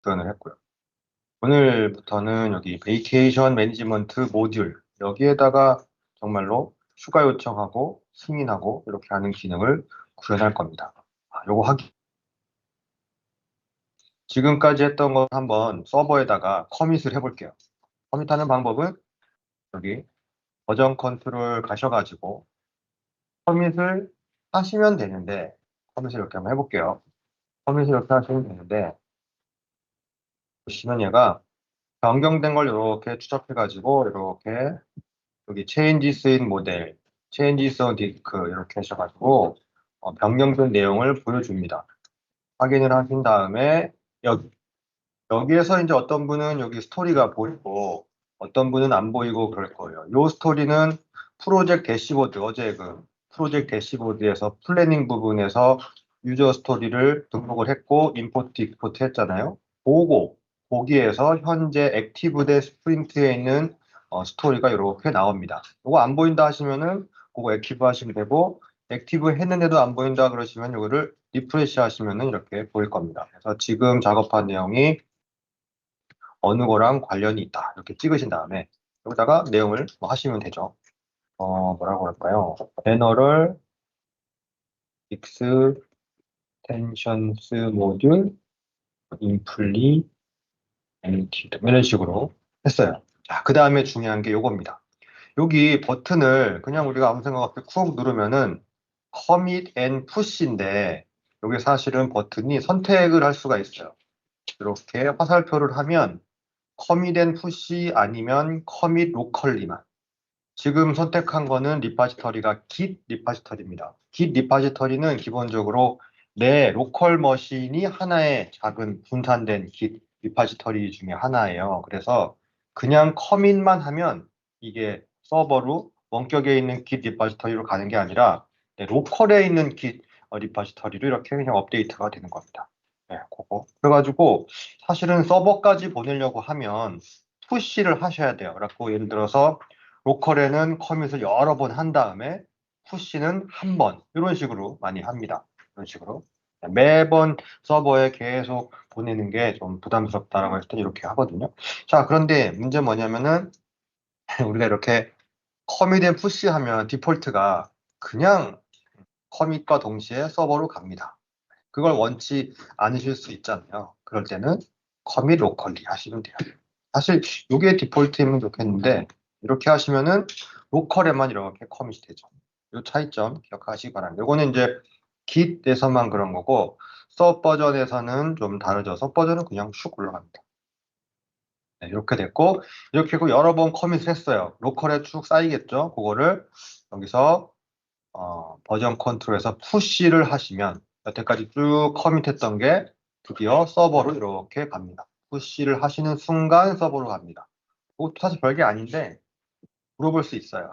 구현을 했고요. 오늘부터는 여기 베이케이션 매니지먼트 모듈 여기에다가 정말로 추가 요청하고 승인하고 이렇게 하는 기능을 구현할 겁니다. 요거 하기 지금까지 했던 거 한번 서버에다가 커밋을 해볼게요. 커밋하는 방법은 여기 버전 컨트롤 가셔가지고 커밋을 하시면 되는데 커밋을 이렇게 한번 해볼게요. 커밋을 이렇게 하시면 되는데 보시면 얘가 변경된 걸 이렇게 추적해가지고 이렇게 여기 changes in model, changes on disk 이렇게 하셔가지고 변경된 내용을 보여줍니다. 확인을 하신 다음에 여기에서 이제 어떤 분은 여기 스토리가 보이고 어떤 분은 안 보이고 그럴 거예요. 이 스토리는 프로젝트 대시보드, 어제 그 프로젝트 대시보드에서 플래닝 부분에서 유저 스토리를 등록을 했고 임포트, 익스포트 했잖아요. 보고 거기에서 현재 액티브 대 스프린트에 있는 스토리가 이렇게 나옵니다. 이거 안 보인다 하시면은 그거 액티브 하시면 되고 액티브 했는데도 안 보인다 그러시면 이거를 리프레시 하시면은 이렇게 보일 겁니다. 그래서 지금 작업한 내용이 어느 거랑 관련이 있다. 이렇게 찍으신 다음에 여기다가 내용을 뭐 하시면 되죠. 뭐라고 할까요? General Extensions Module Implemented 이런 식으로 했어요. 자, 그 다음에 중요한 게 요겁니다. 여기 버튼을 그냥 우리가 아무 생각 없이 쿡 누르면은 Commit and Push인데 여기 사실은 버튼이 선택을 할 수가 있어요. 이렇게 화살표를 하면 Commit and Push 아니면 Commit Locally만. 지금 선택한 거는 리파지터리가 Git 리파지터리입니다. Git 리파지터리는 기본적으로 내 로컬 머신이 하나의 작은 분산된 Git 리파지터리 중에 하나예요. 그래서 그냥 커밋만 하면 이게 서버로 원격에 있는 Git 리파지터리로 가는 게 아니라 내 로컬에 있는 Git 리파지터리로 이렇게 그냥 업데이트가 되는 겁니다. 네, 그거. 그래가지고 사실은 서버까지 보내려고 하면 푸시를 하셔야 돼요. 그래갖고 예를 들어서 로컬에는 커밋을 여러 번 한 다음에 푸시는 한 번 이런 식으로 많이 합니다. 이런 식으로 매번 서버에 계속 보내는 게 좀 부담스럽다라고 했을 때 이렇게 하거든요. 자, 그런데 문제 뭐냐면은 우리가 이렇게 커밋 앤 푸시 하면 디폴트가 그냥 커밋과 동시에 서버로 갑니다. 그걸 원치 않으실 수 있잖아요. 그럴 때는 커밋 로컬리 하시면 돼요. 사실 이게 디폴트이면 좋겠는데 이렇게 하시면은 로컬에만 이렇게 커밋이 되죠. 이 차이점 기억하시기 바랍니다. 이거는 이제 Git에서만 그런 거고 서 버전에서는 좀 다르죠. 서 버전은 그냥 슉 올라갑니다. 네, 이렇게 됐고 이렇게 하고 여러 번 커밋을 했어요. 로컬에 쭉 쌓이겠죠. 그거를 여기서 버전 컨트롤에서 푸시를 하시면 여태까지 쭉 커밋했던 게 드디어 서버로 이렇게 갑니다. 푸시를 하시는 순간 서버로 갑니다. 그것도 사실 별게 아닌데 물어볼 수 있어요.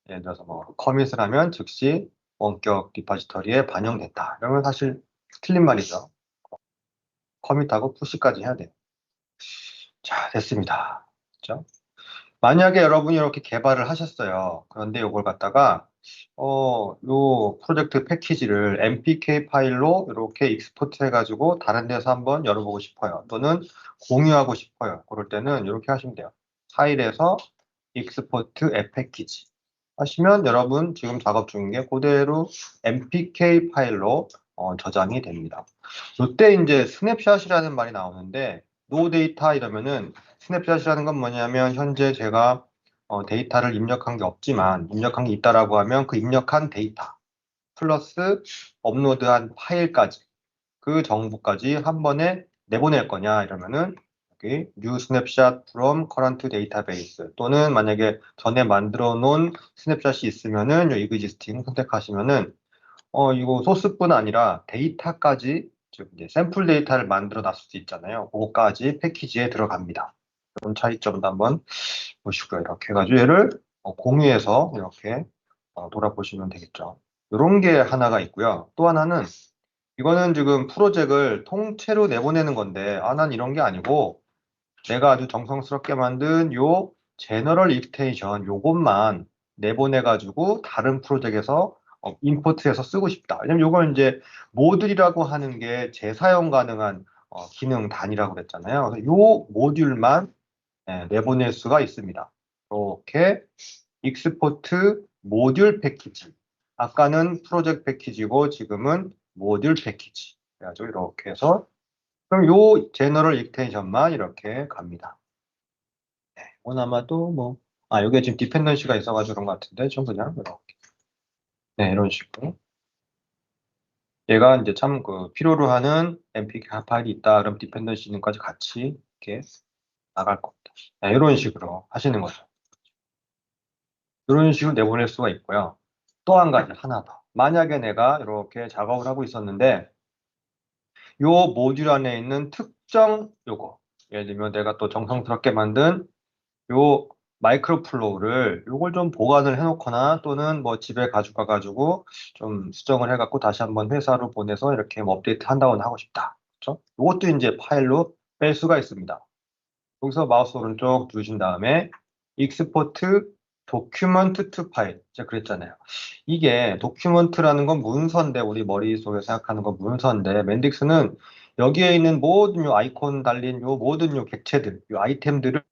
예를 들어서 뭐 커밋을 하면 즉시 원격 리파지터리에 반영됐다. 이러면 사실 틀린 말이죠. 커밋하고 푸시까지 해야 돼요. 자, 됐습니다. 그렇죠? 만약에 여러분이 이렇게 개발을 하셨어요. 그런데 이걸 갖다가 요 프로젝트 패키지를 MPK 파일로 이렇게 익스포트 해가지고 다른 데서 한번 열어보고 싶어요. 또는 공유하고 싶어요. 그럴 때는 이렇게 하시면 돼요. 파일에서 익스포트 앱 패키지 하시면 여러분 지금 작업 중인 게 그대로 MPK 파일로 저장이 됩니다. 이때 이제 스냅샷이라는 말이 나오는데 노 데이터 이러면은 스냅샷이라는 건 뭐냐면 현재 제가 데이터를 입력한 게 없지만 입력한 게 있다라고 하면 그 입력한 데이터 플러스 업로드한 파일까지 그 정보까지 한 번에 내보낼 거냐 이러면은 여기 new snapshot from current database 또는 만약에 전에 만들어 놓은 스냅샷이 있으면은 이 existing 선택하시면은 이거 소스뿐 아니라 데이터까지 즉 이제 샘플 데이터를 만들어 놨을 수 있잖아요. 그거까지 패키지에 들어갑니다. 이런 차이점도 한번 보시고요. 이렇게 해가지고 얘를 공유해서 이렇게 돌아보시면 되겠죠. 이런 게 하나가 있고요. 또 하나는 이거는 지금 프로젝트를 통째로 내보내는 건데 난 이런 게 아니고 내가 아주 정성스럽게 만든 요 제너럴 익스텐션 요것만 내보내가지고 다른 프로젝트에서 임포트해서 쓰고 싶다. 왜냐면 요걸 이제 모듈이라고 하는 게 재사용 가능한 기능 단위라고 그랬잖아요. 그래서 요 모듈만 내보낼 수가 있습니다. 이렇게 익스포트 모듈 패키지. 아까는 프로젝트 패키지고 지금은 모듈 패키지. 그래가지고 이렇게 해서 그럼 요 제너럴 익스텐션만 이렇게 갑니다. 이건 아마도 여기에 지금 디펜던시가 있어가지고 그런 것 같은데 좀 그냥 이렇게 이런 식으로 얘가 이제 참 그 필요로 하는 npk 파일이 있다. 그럼 디펜던시는까지 같이 이렇게 나갈 겁니다. 이런 식으로 하시는 거죠. 이런 식으로 내보낼 수가 있고요. 또 한 가지 하나 더. 만약에 내가 이렇게 작업을 하고 있었는데 요 모듈 안에 있는 특정 요거 예를 들면 내가 또 정성스럽게 만든 요 마이크로 플로우를 요걸 좀 보관을 해놓거나 또는 뭐 집에 가져가 가지고 좀 수정을 해갖고 다시 한번 회사로 보내서 이렇게 뭐 업데이트 한다거나 하고 싶다. 그렇죠? 요것도 이제 파일로 뺄 수가 있습니다. 여기서 마우스 오른쪽 누르신 다음에 익스포트 도큐먼트 투 파일 제가 그랬잖아요. 이게 도큐먼트라는 건 문서인데 우리 머릿속에 생각하는 건 문서인데 맨딕스는 여기에 있는 모든 요 아이콘 달린 요 모든 요 객체들, 요 아이템들을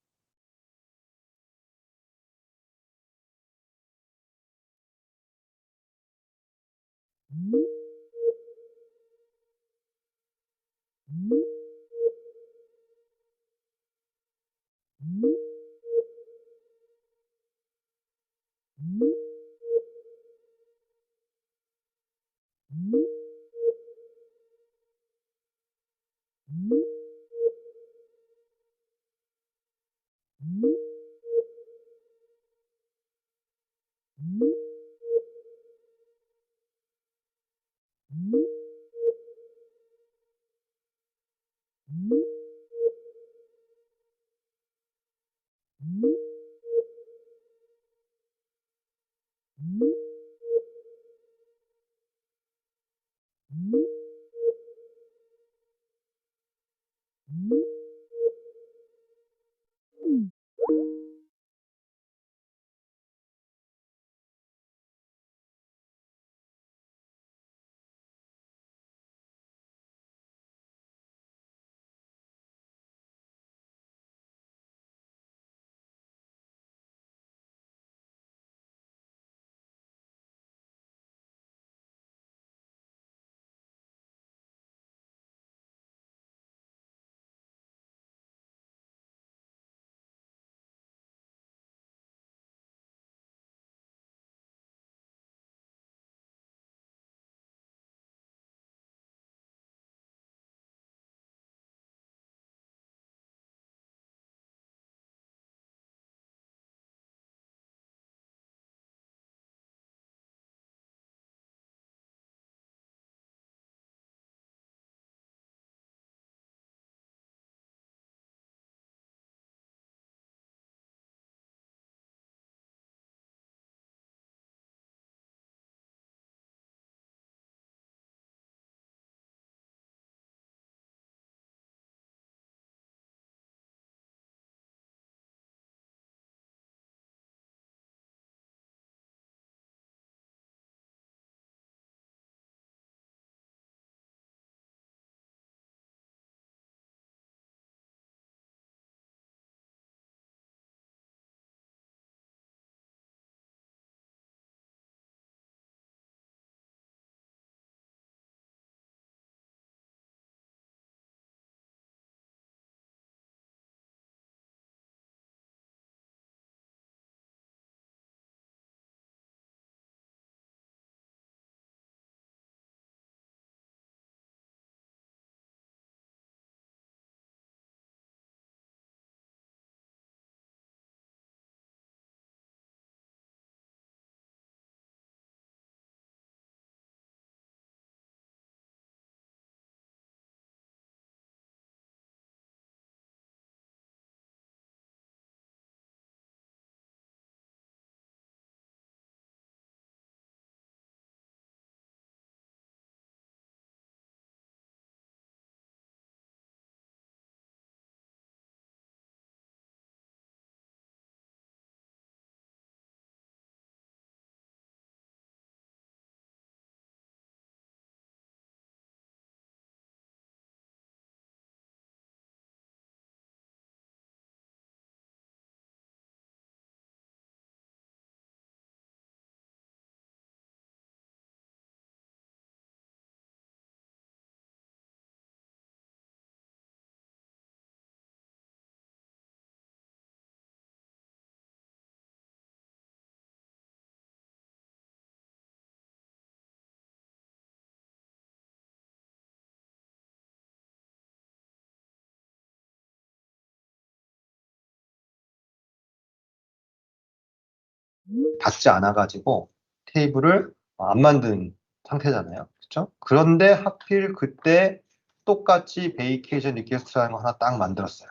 닿지 않아가지고 테이블을 안 만든 상태잖아요. 그렇죠? 그런데 하필 그때 똑같이 베이케이션 리퀘스트라는 거 하나 딱 만들었어요.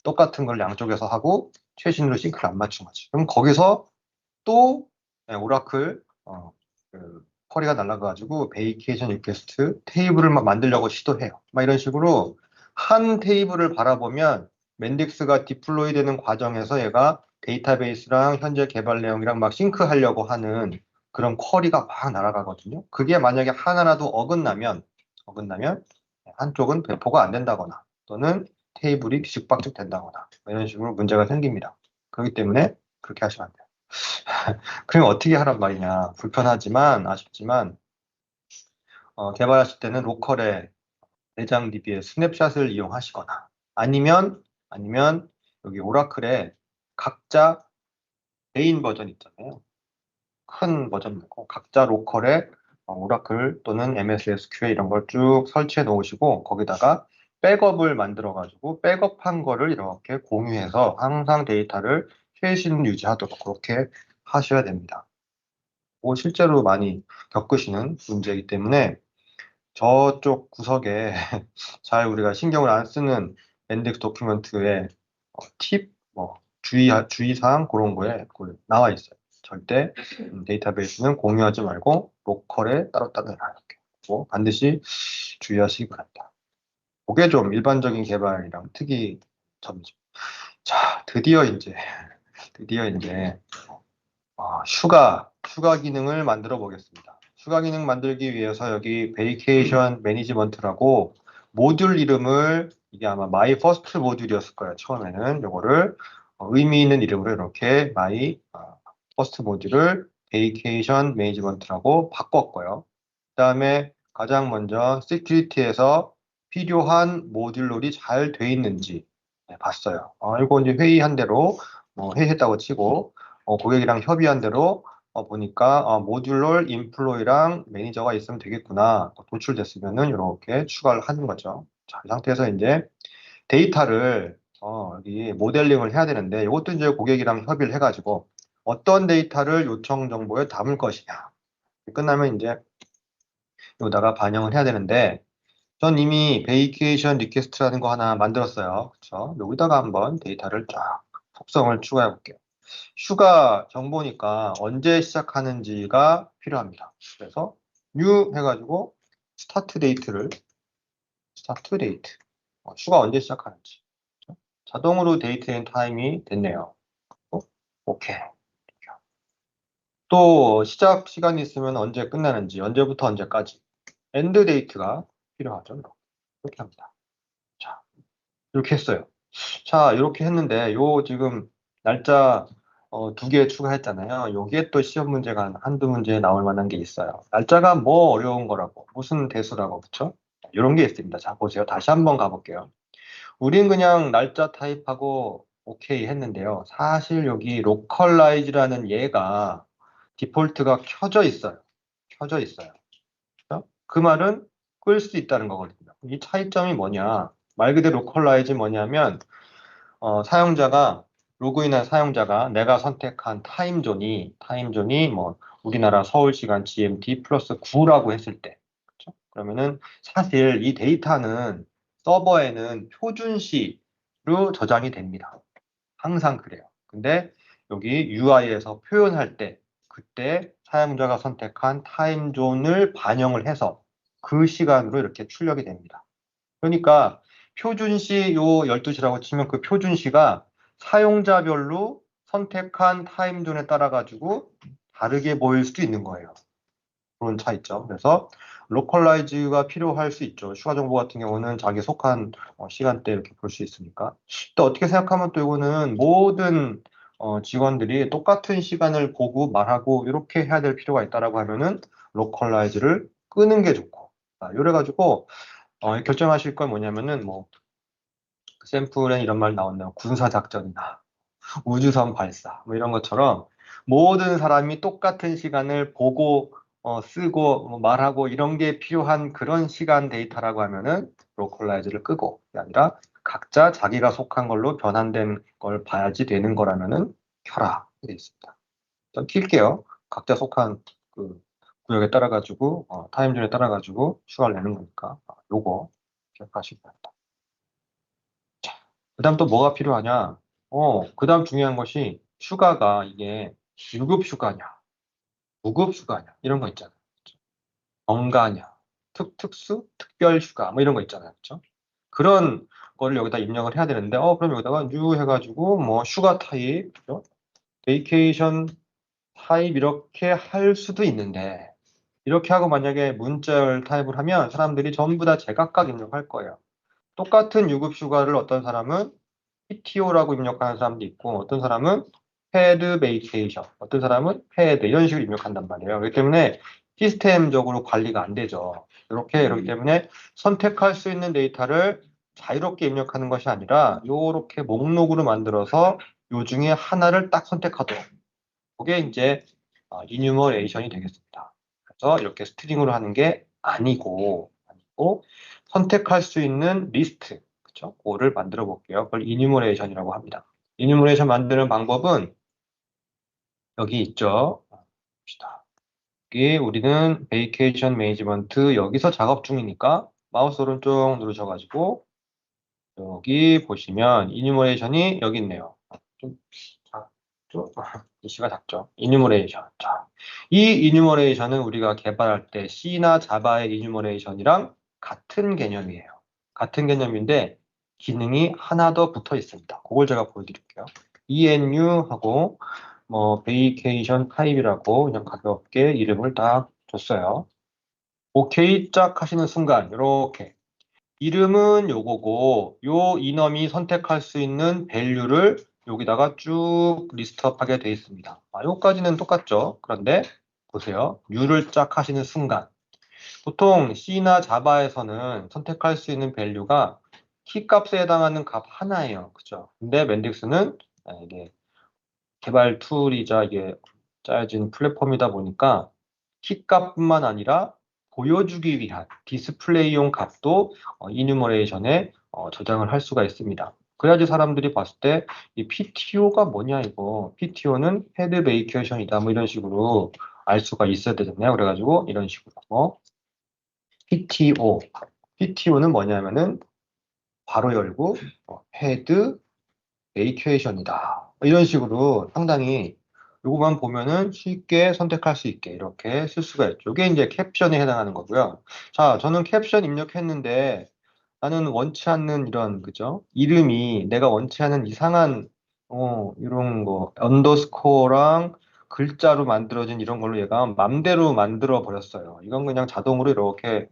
똑같은 걸 양쪽에서 하고 최신으로 싱크를 안 맞춘 거지. 그럼 거기서 또 오라클 쿼리가 날라가가지고 베이케이션 리퀘스트 테이블을 막 만들려고 시도해요. 막 이런 식으로 한 테이블을 바라보면 맨딕스가 디플로이 되는 과정에서 얘가 데이터베이스랑 현재 개발 내용이랑 막 싱크하려고 하는 그런 쿼리가 막 날아가거든요. 그게 만약에 하나라도 어긋나면 한쪽은 배포가 안 된다거나 또는 테이블이 뒤죽박죽 된다거나 이런 식으로 문제가 생깁니다. 그렇기 때문에 그렇게 하시면 안 돼요. 그럼 어떻게 하란 말이냐. 불편하지만 아쉽지만 개발하실 때는 로컬에 내장 DB의 스냅샷을 이용하시거나 아니면 여기 오라클에 각자 메인 버전 있잖아요. 큰 버전 말고 각자 로컬에 오라클 또는 MS SQL 이런 걸 쭉 설치해 놓으시고 거기다가 백업을 만들어 가지고 백업한 거를 이렇게 공유해서 항상 데이터를 최신 유지하도록 그렇게 하셔야 됩니다. 실제로 많이 겪으시는 문제이기 때문에 저쪽 구석에 잘 우리가 신경을 안 쓰는 밴덱스 도큐멘트에 팁, 주의사항 그런 거에 나와 있어요. 절대 데이터베이스는 공유하지 말고 로컬에 따로따로 해놔야겠고 반드시 주의하시기 바랍니다. 그게 좀 일반적인 개발이랑 특이점이죠. 자, 드디어 이제 휴가 기능을 만들어 보겠습니다. 휴가 기능 만들기 위해서 여기 베이케이션 매니지먼트라고 모듈 이름을 이게 아마 마이 퍼스트 모듈이었을 거예요. 처음에는 요거를 의미 있는 이름으로 이렇게 마이 퍼스트 모듈을 베이케이션 매니지먼트라고 바꿨고요. 그다음에 가장 먼저 시큐리티에서 필요한 모듈롤이 잘 돼 있는지 봤어요. 이거 이제 회의한 대로 회의했다고 치고 고객이랑 협의한 대로 보니까 모듈럴 인플로이랑 매니저가 있으면 되겠구나. 도출됐으면은 이렇게 추가를 하는 거죠. 자, 이 상태에서 이제 데이터를 여기 모델링을 해야 되는데 이것도 이제 고객이랑 협의를 해가지고 어떤 데이터를 요청 정보에 담을 것이냐. 끝나면 이제 여기다가 반영을 해야 되는데 전 이미 베이케이션 리퀘스트라는 거 하나 만들었어요. 그렇죠? 여기다가 한번 데이터를 쫙 속성을 추가해 볼게요. 휴가 정보니까 언제 시작하는지가 필요합니다. 그래서 new 해가지고 스타트 데이트 휴가 언제 시작하는지 자동으로 데이트 앤 타임이 됐네요. 오케이. 또 시작 시간이 있으면 언제 끝나는지 언제부터 언제까지 엔드 데이트가 필요하죠. 이렇게 합니다. 자, 이렇게 했어요. 자, 이렇게 했는데 요 지금 날짜 두 개 추가했잖아요. 여기에 또 시험 문제가 한두 문제 나올 만한 게 있어요. 날짜가 뭐 어려운 거라고, 무슨 대수라고, 그쵸? 이런 게 있습니다. 자, 보세요. 다시 한번 가볼게요. 우린 그냥 날짜 타입하고 오케이 했는데요. 사실 여기 로컬라이즈라는 얘가 디폴트가 켜져 있어요. 켜져 있어요. 그죠? 그 말은 끌 수 있다는 거거든요. 이 차이점이 뭐냐? 말 그대로 로컬라이즈 뭐냐면 사용자가 로그인한 사용자가 내가 선택한 타임존이 뭐 우리나라 서울 시간 GMT 플러스 9라고 했을 때 그렇죠? 그러면은 사실 이 데이터는 서버에는 표준시로 저장이 됩니다. 항상 그래요. 근데 여기 UI에서 표현할 때 그때 사용자가 선택한 타임존을 반영을 해서 그 시간으로 이렇게 출력이 됩니다. 그러니까 표준시 요 12시라고 치면 그 표준시가 사용자별로 선택한 타임존에 따라 가지고 다르게 보일 수도 있는 거예요. 그런 차이점. 그래서 로컬라이즈가 필요할 수 있죠. 추가 정보 같은 경우는 자기 속한 시간대 이렇게 볼 수 있으니까. 또 어떻게 생각하면 또 이거는 모든 직원들이 똑같은 시간을 보고 말하고 이렇게 해야 될 필요가 있다라고 하면은 로컬라이즈를 끄는 게 좋고. 이래 가지고 결정하실 건 뭐냐면은 샘플에 이런 말 나온다고 군사작전이나 우주선 발사 뭐 이런 것처럼 모든 사람이 똑같은 시간을 보고 쓰고 말하고 이런 게 필요한 그런 시간 데이터라고 하면은 로컬라이즈를 끄고 그게 아니라 각자 자기가 속한 걸로 변환된 걸 봐야지 되는 거라면은 켜라 되어 있습니다. 일단 킬게요. 각자 속한 그 구역에 따라 가지고 타임존에 따라 가지고 휴가를 내는 거니까 요거 기억하시기 바랍니다. 자, 그다음 또 뭐가 필요하냐? 그다음 중요한 것이 휴가가 이게 유급 휴가냐, 무급 휴가냐 이런 거 있잖아요. 그렇죠? 정가냐, 특수, 특별 휴가 뭐 이런 거 있잖아요. 그렇죠? 그런 거를 여기다 입력을 해야 되는데 그럼 여기다가 new 해가지고 뭐 휴가 타입, 그죠? 베이케이션 타입 이렇게 할 수도 있는데 이렇게 하고 만약에 문자열 타입을 하면 사람들이 전부 다 제각각 입력할 거예요. 똑같은 유급 휴가를 어떤 사람은 PTO라고 입력하는 사람도 있고 어떤 사람은 paid vacation, 어떤 사람은 paid 이런 식으로 입력한단 말이에요. 그렇기 때문에 시스템적으로 관리가 안 되죠. 그렇기 때문에 선택할 수 있는 데이터를 자유롭게 입력하는 것이 아니라 이렇게 목록으로 만들어서 요 중에 하나를 딱 선택하도록. 그게 이제 이뉴머레이션이 되겠습니다. 그래서 이렇게 스트링으로 하는 게 아니고 선택할 수 있는 리스트, 그렇죠? 그거를 만들어 볼게요. 그걸 이뉴머레이션이라고 합니다. 이뉴머레이션 만드는 방법은 여기 있죠. 봅시다. 여기 우리는 베이케이션 매니지먼트 여기서 작업 중이니까 마우스 오른쪽 누르셔가지고 여기 보시면 이뉴머레이션이 여기 있네요. 좀 작죠? 이시가 작죠. 이뉴머레이션. 자, 이 이뉴머레이션은 우리가 개발할 때 C나 자바의 이뉴머레이션이랑 같은 개념이에요. 같은 개념인데 기능이 하나 더 붙어 있습니다. 그걸 제가 보여드릴게요. ENU 하고 뭐 베이케이션 타입이라고 그냥 가볍게 이름을 딱 줬어요. 오케이 짝 하시는 순간 이렇게 이름은 요거고 요 인엄이 선택할 수 있는 밸류를 여기다가 쭉 리스트업하게 되어 있습니다. 요까지는 똑같죠. 그런데 보세요. U를 짝 하시는 순간 보통 C나 자바에서는 선택할 수 있는 밸류가 키 값에 해당하는 값 하나예요. 그죠? 근데 맨딕스는 이게 개발 툴이자 이게 짜여진 플랫폼이다 보니까 키 값뿐만 아니라 보여주기 위한 디스플레이용 값도 이뉴머레이션에 저장을 할 수가 있습니다. 그래야지 사람들이 봤을 때 이 PTO가 뭐냐 이거 PTO는 헤드 베이케이션이다 뭐 이런 식으로 알 수가 있어야 되잖아요. 그래가지고 이런 식으로 PTO는 뭐냐면은 괄호 열고 헤드 베이케이션이다. 이런 식으로 상당히 요거만 보면은 쉽게 선택할 수 있게 이렇게 쓸 수가 있죠. 이게 이제 캡션에 해당하는 거고요. 자, 저는 캡션 입력했는데 나는 원치 않는 이런 그죠? 이름이 내가 원치 않은 이상한 이런 거 언더스코어랑 글자로 만들어진 이런 걸로 얘가 맘대로 만들어 버렸어요. 이건 그냥 자동으로 이렇게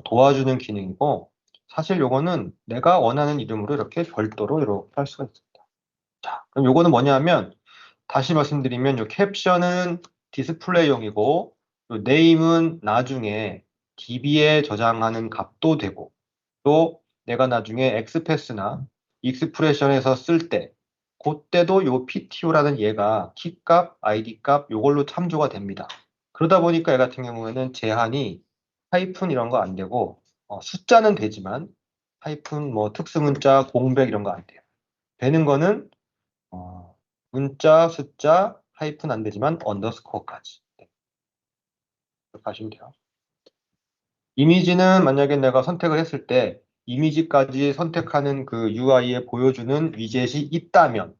도와주는 기능이고 사실 요거는 내가 원하는 이름으로 이렇게 별도로 이렇게 할 수가 있어요. 자, 그럼 요거는 뭐냐면 다시 말씀드리면 요 캡션은 디스플레이용이고 요 네임은 나중에 DB에 저장하는 값도 되고 또 내가 나중에 엑스패스나 익스프레션에서 쓸 때 그때도 요 PTO라는 얘가 키값, ID값 요걸로 참조가 됩니다. 그러다 보니까 얘 같은 경우에는 제한이 하이픈 이런 거 안 되고 숫자는 되지만 하이픈 뭐 특수문자, 공백 이런 거 안 돼요. 되는 거는 문자, 숫자, 하이픈 안 되지만 언더스코어까지. 네, 그렇게 하시면 돼요. 이미지는 만약에 내가 선택을 했을 때 이미지까지 선택하는 그 UI에 보여주는 위젯이 있다면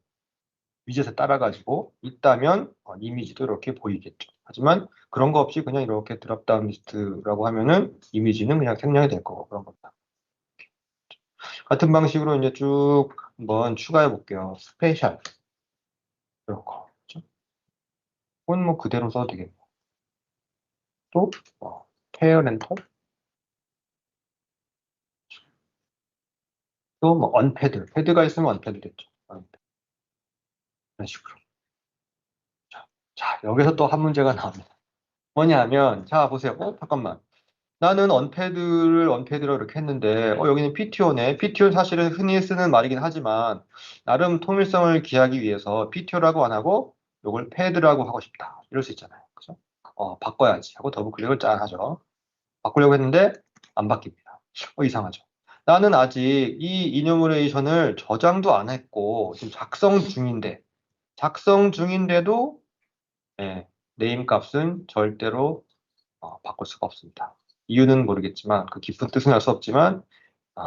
위젯에 따라가지고 있다면 이미지도 이렇게 보이겠죠. 하지만 그런 거 없이 그냥 이렇게 드랍다운 리스트라고 하면은 이미지는 그냥 생략이 될 거고 그런 겁니다. 같은 방식으로 이제 쭉 한번 추가해 볼게요. 스페셜 이런 거. 그렇죠? 그건 뭐 그대로 써도 되겠고. 또 페어렌터 또 뭐 언패드 패드가 있으면 언패드 됐죠. 이런 식으로. 자, 여기서 또 한 문제가 나옵니다. 뭐냐면 자 보세요. 잠깐만. 나는 언패드로 이렇게 했는데 여기는 PTO네. PTO는 사실은 흔히 쓰는 말이긴 하지만 나름 통일성을 기하기 위해서 PTO라고 안 하고 이걸 패드라고 하고 싶다. 이럴 수 있잖아요. 그죠? 바꿔야지 하고 더블 클릭을 짠 하죠. 바꾸려고 했는데 안 바뀝니다. 이상하죠. 나는 아직 이 이노머레이션을 저장도 안 했고 지금 작성 중인데도 예, 네임 값은 절대로 바꿀 수가 없습니다. 이유는 모르겠지만 그 깊은 뜻은 알 수 없지만 아,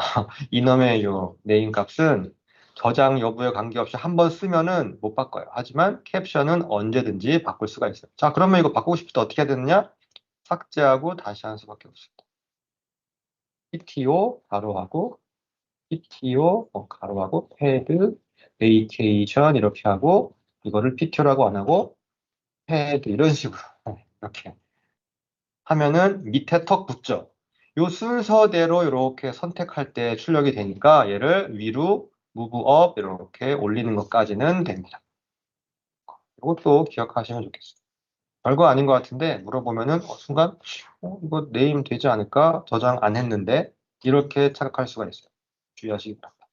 이놈의 요 네임 값은 저장 여부에 관계없이 한번 쓰면은 못 바꿔요. 하지만 캡션은 언제든지 바꿀 수가 있어요. 자, 그러면 이거 바꾸고 싶을 때 어떻게 해야 되느냐? 삭제하고 다시 하는 수밖에 없습니다. PTO 가로하고 PTO 가로하고 패드 베이케이션 이렇게 하고 이거를 PTO라고 안 하고 패드 이런 식으로 이렇게 하면은 밑에 턱 붙죠. 요 순서대로 이렇게 선택할 때 출력이 되니까 얘를 위로 move up 이렇게 올리는 것까지는 됩니다. 이것도 기억하시면 좋겠어요. 별거 아닌 것 같은데 물어보면은 순간 이거 네임 되지 않을까? 저장 안 했는데 이렇게 착각할 수가 있어요. 주의하시기 바랍니다.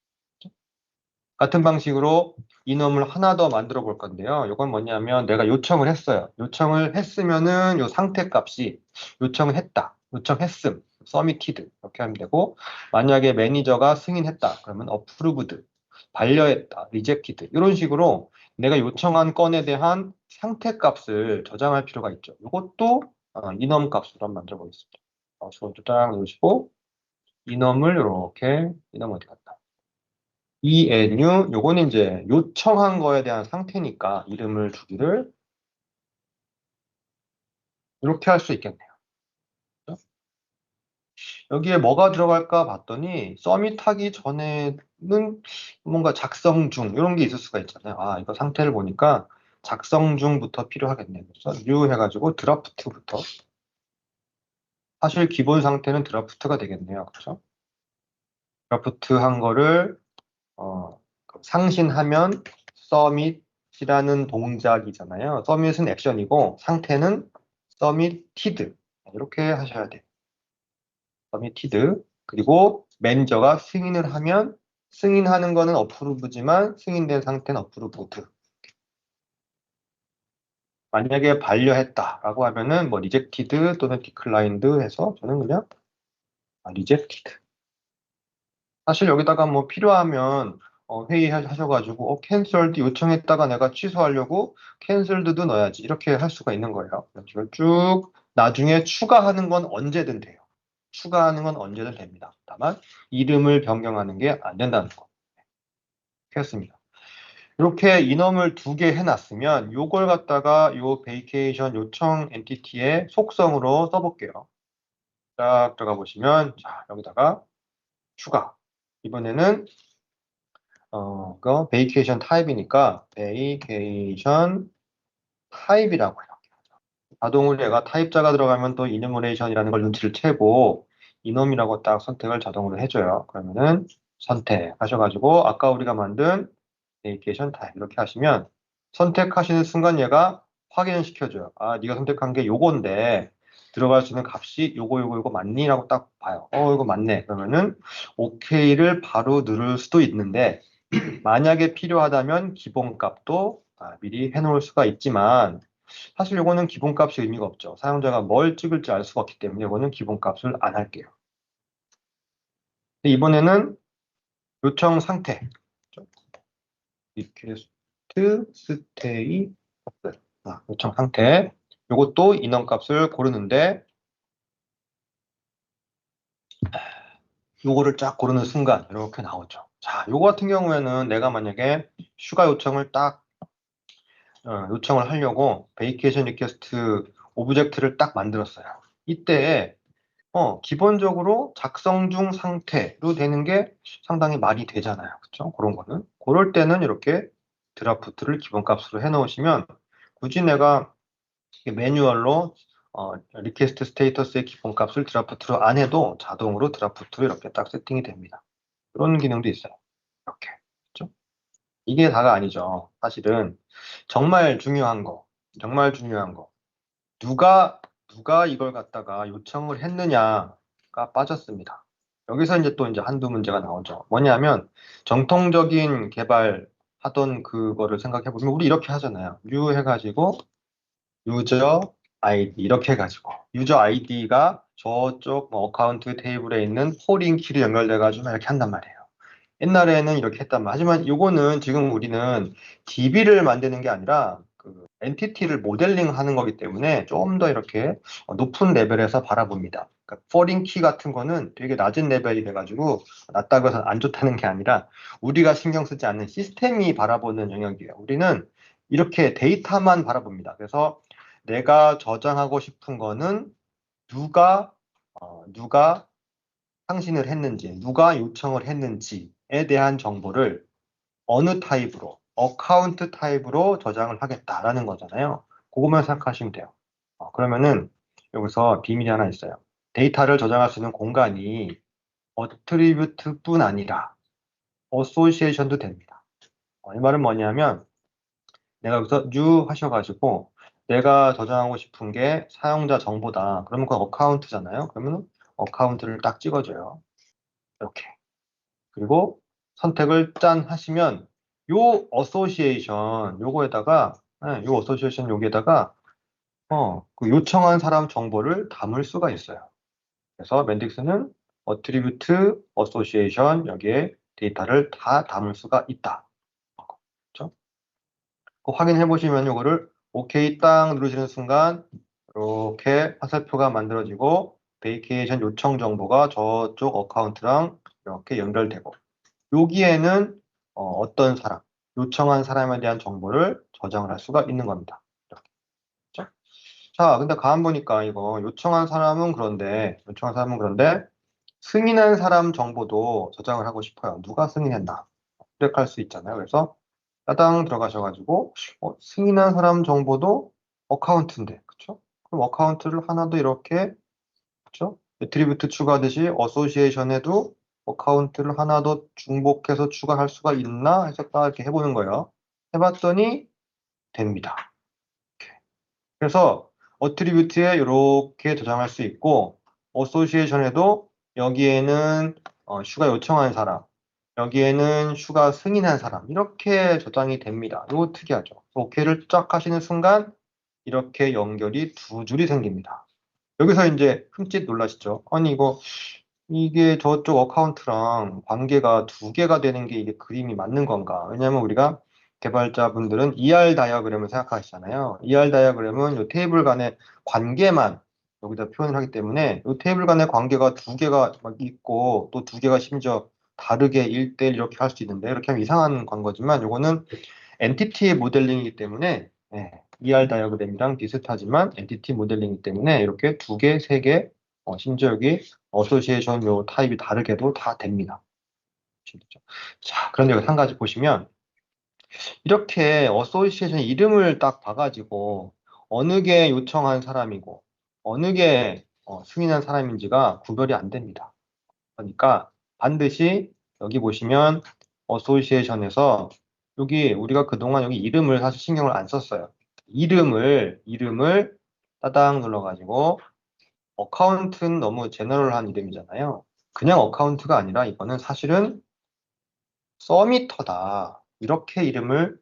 같은 방식으로 인원을 하나 더 만들어 볼 건데요. 이건 뭐냐면 내가 요청을 했어요. 요청을 했으면은 요 상태 값이 요청을 했다, 요청했음, submitted 이렇게 하면 되고 만약에 매니저가 승인했다 그러면 approved, 반려했다, rejected 이런 식으로 내가 요청한 건에 대한 상태 값을 저장할 필요가 있죠. 이것도 인원 값으로 한번 만들어 보겠습니다. 수건 딱 누르시고 인원을 이렇게 인원 어디 갔다. ENU 요거는 이제 요청한 거에 대한 상태니까 이름을 주기를 이렇게 할 수 있겠네요. 그죠? 여기에 뭐가 들어갈까 봤더니 서밋하기 전에는 뭔가 작성 중 이런 게 있을 수가 있잖아요. 아, 이거 상태를 보니까 작성 중부터 필요하겠네요. 그래서 new 해가지고 드라프트부터 사실 기본 상태는 드라프트가 되겠네요. 그렇죠? 드라프트 한 거를 상신하면 서밋이라는 동작이잖아요. 서밋은 액션이고 상태는 서밋티드 이렇게 하셔야 돼요. 서밋티드 그리고 매니저가 승인을 하면 승인하는 거는 어프루브지만 승인된 상태는 어프루브드. 만약에 반려했다라고 하면은 뭐 리젝티드 또는 디클라인드 해서 저는 그냥 리젝티드. 사실 여기다가 뭐 필요하면 회의하셔가지고 캔슬드 요청했다가 내가 취소하려고 캔슬드도 넣어야지 이렇게 할 수가 있는 거예요. 이걸 쭉 나중에 추가하는 건 언제든 돼요. 추가하는 건 언제든 됩니다. 다만 이름을 변경하는 게 안 된다는 거. 했습니다. 이렇게 인원을 두 개 해놨으면 요걸 갖다가 요 베이케이션 요청 엔티티의 속성으로 써볼게요. 딱 들어가 보시면 자 여기다가 추가 이번에는 그 베이케이션 타입이니까 베이케이션 타입이라고 해요. 자동으로 얘가 타입자가 들어가면 또 이누머레이션이라는 걸 눈치를 채고 이놈이라고 딱 선택을 자동으로 해줘요. 그러면은 선택하셔가지고 아까 우리가 만든 베이케이션 타입 이렇게 하시면 선택하시는 순간 얘가 확인을 시켜줘요. 아, 네가 선택한 게 요건데 들어갈 수 있는 값이 요거 맞니? 라고 딱 봐요. 이거 맞네. 그러면은 OK를 바로 누를 수도 있는데 만약에 필요하다면 기본값도 미리 해놓을 수가 있지만 사실 이거는 기본값이 의미가 없죠. 사용자가 뭘 찍을지 알 수가 없기 때문에 이거는 기본값을 안 할게요. 이번에는 요청 상태 리퀘스트 스테이 요청 상태 이것도 인원값을 고르는데 요거를 쫙 고르는 순간 이렇게 나오죠. 자, 요거 같은 경우에는 내가 만약에 휴가 요청을 딱 요청을 하려고 베이케이션 리퀘스트 오브젝트를 딱 만들었어요. 이때 기본적으로 작성 중 상태로 되는 게 상당히 말이 되잖아요. 그렇죠? 그런 거는. 그럴 때는 이렇게 드라프트를 기본값으로 해놓으시면 굳이 내가 매뉴얼로 리퀘스트 스테이터스의 기본값을 드라프트로 안 해도 자동으로 드라프트로 이렇게 딱 세팅이 됩니다. 그런 기능도 있어요. 이렇게. 그렇죠? 이게 다가 아니죠. 사실은 정말 중요한 거. 누가 이걸 갖다가 요청을 했느냐가 빠졌습니다. 여기서 이제 또 이제 한두 문제가 나오죠. 뭐냐면 정통적인 개발 하던 그거를 생각해 보면 우리 이렇게 하잖아요. new 해가지고 유저 아이디 이렇게 해가지고 유저 아이디가 저쪽 뭐 어카운트 테이블에 있는 포링 키로 연결돼 가지고 이렇게 한단 말이에요. 옛날에는 이렇게 했단 말이에요. 하지만 이거는 지금 우리는 DB를 만드는 게 아니라 그 엔티티를 모델링 하는 거기 때문에 좀 더 이렇게 높은 레벨에서 바라봅니다. 그러니까 포린 키 같은 거는 되게 낮은 레벨이 돼가지고 낮다고 해서 안 좋다는 게 아니라 우리가 신경 쓰지 않는 시스템이 바라보는 영역이에요. 우리는 이렇게 데이터만 바라봅니다. 그래서 내가 저장하고 싶은 거는 누가 상신을 했는지, 누가 요청을 했는지에 대한 정보를 어느 타입으로, 어카운트 타입으로 저장을 하겠다라는 거잖아요. 그것만 생각하시면 돼요. 그러면은 여기서 비밀이 하나 있어요. 데이터를 저장할 수 있는 공간이 어트리뷰트뿐 아니라 어소시에이션도 됩니다. 이 말은 뭐냐면 내가 여기서 new 하셔가지고 내가 저장하고 싶은 게 사용자 정보다. 그러면 그건 어카운트잖아요. 그러면 어카운트를 딱 찍어줘요. 이렇게. 그리고 선택을 짠 하시면 요 어소시에이션 요거에다가 요 어소시에이션 여기에다가 그 요청한 사람 정보를 담을 수가 있어요. 그래서 맨딕스는 어트리뷰트 어소시에이션 여기에 데이터를 다 담을 수가 있다. 그렇죠? 확인해 보시면 요거를 OK 딱 누르시는 순간 이렇게 화살표가 만들어지고 베이케이션 요청 정보가 저쪽 어카운트랑 이렇게 연결되고 여기에는 어떤 사람, 요청한 사람에 대한 정보를 저장을 할 수가 있는 겁니다. 이렇게. 그렇죠? 자, 근데 가만 보니까 이거 요청한 사람은 그런데 승인한 사람 정보도 저장을 하고 싶어요. 누가 승인했나? 클릭할 수 있잖아요. 그래서 따당 들어가셔가지고 승인한 사람 정보도 어카운트인데, 그렇죠? 그럼 어카운트를 하나 더 이렇게, 그렇죠? 애트리뷰트 추가하듯이 어소시에이션에도 어카운트를 하나 더 중복해서 추가할 수가 있나 해서 딱 이렇게 해보는 거예요. 해봤더니 됩니다. 이렇게. 그래서 어트리뷰트에 이렇게 저장할 수 있고 어소시에이션에도 여기에는 슈가 요청한 사람, 여기에는 슈가 승인한 사람 이렇게 저장이 됩니다. 이거 특이하죠. OK를 쫙 하시는 순간 이렇게 연결이 두 줄이 생깁니다. 여기서 이제 흠칫 놀라시죠? 아니 이게 저쪽 어카운트랑 관계가 두 개가 되는 게 이게 그림이 맞는 건가? 왜냐하면 우리가 개발자분들은 ER 다이어그램을 생각하시잖아요. ER 다이어그램은 이 테이블 간의 관계만 여기다 표현을 하기 때문에 이 테이블 간의 관계가 두 개가 막 있고 또 두 개가 심지어 다르게 1대1 이렇게 할 수 있는데 이렇게 하면 이상한 광고지만 이거는 엔티티 모델링이기 때문에 ER 다이어그램이랑 비슷하지만 엔티티 모델링이기 때문에 이렇게 두 개, 세 개, 심지어 여기 어소시에이션 요 타입이 다르게도 다 됩니다. 자, 그런데 여기 한 가지 보시면 이렇게 어소시에이션 이름을 딱 봐가지고 어느 게 요청한 사람이고 어느 게 승인한 사람인지가 구별이 안 됩니다. 그러니까 반드시 여기 보시면 어소시에이션에서 여기 우리가 그동안 여기 이름을 사실 신경을 안 썼어요. 이름을 따당 눌러가지고 어카운트는 너무 제너럴한 이름이잖아요. 그냥 어카운트가 아니라 이거는 사실은 서미터다. 이렇게 이름을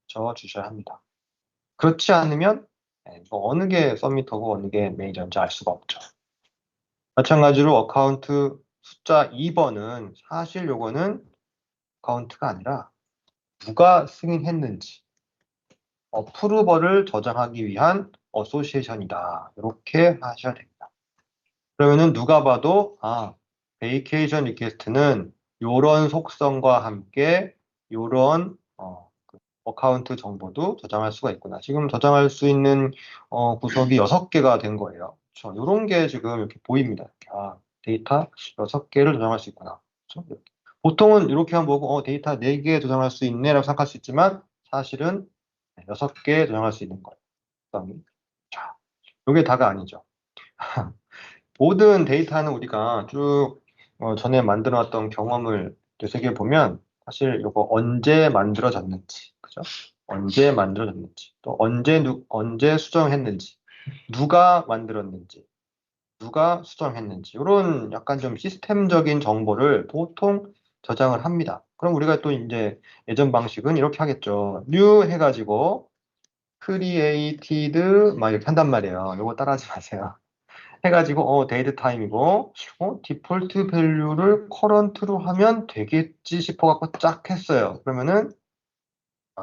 적어 주셔야 합니다. 그렇지 않으면 뭐 어느 게 서미터고 어느 게 매니저인지 알 수가 없죠. 마찬가지로 어카운트 숫자 2번은 사실 요거는 어카운트가 아니라 누가 승인했는지 어프루버를 저장하기 위한 어소시에이션이다. 이렇게 하셔야 됩니다. 그러면은 누가 봐도 베이케이션 리퀘스트는 요런 속성과 함께 요런 어카운트 정보도 저장할 수가 있구나. 지금 저장할 수 있는 구석이 6개가 된 거예요. 그렇죠? 요런 게 지금 이렇게 보입니다. 이렇게. 데이터 6개를 저장할 수 있구나. 그렇죠? 이렇게. 보통은 이렇게만 보고 데이터 4개 저장할 수 있네라고 생각할 수 있지만 사실은 6개 저장할 수 있는 거예요. 속성이. 자, 요게 다가 아니죠. 모든 데이터는 우리가 쭉 전에 만들어놨던 경험을 되새겨보면 사실 이거 언제 만들어졌는지, 그죠? 언제 만들어졌는지, 또 언제 수정했는지, 누가 만들었는지, 누가 수정했는지, 이런 약간 좀 시스템적인 정보를 보통 저장을 합니다. 그럼 우리가 또 이제 예전 방식은 이렇게 하겠죠. new 해가지고 created 막 이렇게 한단 말이에요. 이거 따라하지 마세요. 해가지고 데이트 타임이고 디폴트 밸류를 커런트로 하면 되겠지 싶어갖고 쫙 했어요. 그러면은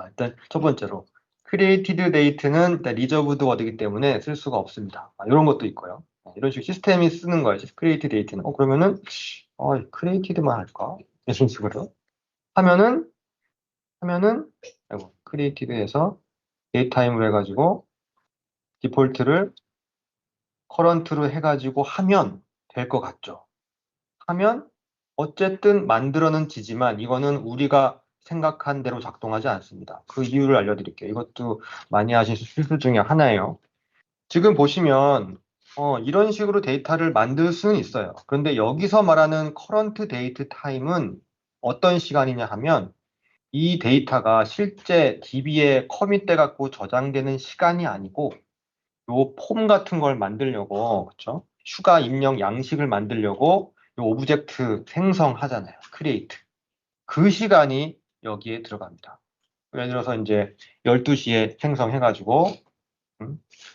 일단 첫 번째로 created date는 일단 reserved word이기 때문에 쓸 수가 없습니다. 이런 것도 있고요. 이런 식으로 시스템이 쓰는 거예요. created date는. 그러면은 created만 할까? 이런 식으로 하면은 아이고, created에서 데이타임을 해가지고 디폴트를 current로 해가지고 하면 될 것 같죠. 하면 어쨌든 만들어는 지지만 이거는 우리가 생각한 대로 작동하지 않습니다. 그 이유를 알려드릴게요. 이것도 많이 하신 실수 중에 하나예요. 지금 보시면 이런 식으로 데이터를 만들 수는 있어요. 그런데 여기서 말하는 current date time은 어떤 시간이냐 하면 이 데이터가 실제 DB에 커밋돼 갖고 저장되는 시간이 아니고 요 폼 같은 걸 만들려고 그렇죠? 휴가 입력 양식을 만들려고 요 오브젝트 생성하잖아요. create. 그 시간이 여기에 들어갑니다. 예를 들어서 이제 12시에 생성해가지고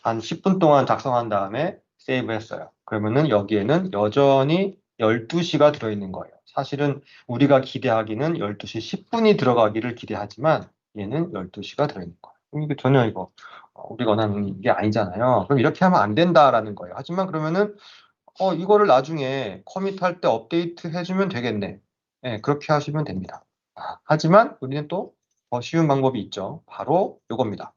한 10분 동안 작성한 다음에 세이브 했어요. 그러면은 여기에는 여전히 12시가 들어있는 거예요. 사실은 우리가 기대하기는 12시 10분이 들어가기를 기대하지만 얘는 12시가 들어있는 거예요. 그럼 이게 전혀 이거 우리가 원하는 게 아니잖아요. 그럼 이렇게 하면 안 된다라는 거예요. 하지만 그러면은 이거를 나중에 커밋할 때 업데이트 해주면 되겠네. 네, 그렇게 하시면 됩니다. 하지만 우리는 또 더 쉬운 방법이 있죠. 바로 이겁니다.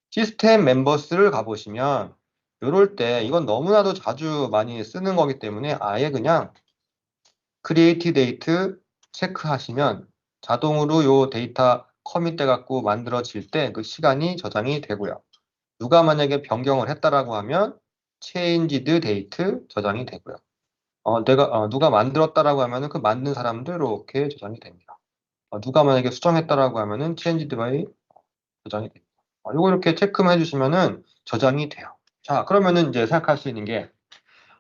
시스템 멤버스를 가보시면 이럴 때 이건 너무나도 자주 많이 쓰는 거기 때문에 아예 그냥 create date 체크하시면 자동으로 요 데이터 커밋돼 갖고 만들어질 때 그 시간이 저장이 되고요. 누가 만약에 변경을 했다라고 하면 changed date 저장이 되고요. 누가 만들었다라고 하면은 그 만든 사람도 이렇게 저장이 됩니다. 누가 만약에 수정했다라고 하면은 changed by 저장이 됩니다. 요거 이렇게 체크만 해주시면은 저장이 돼요. 자, 그러면은 이제 생각할 수 있는 게,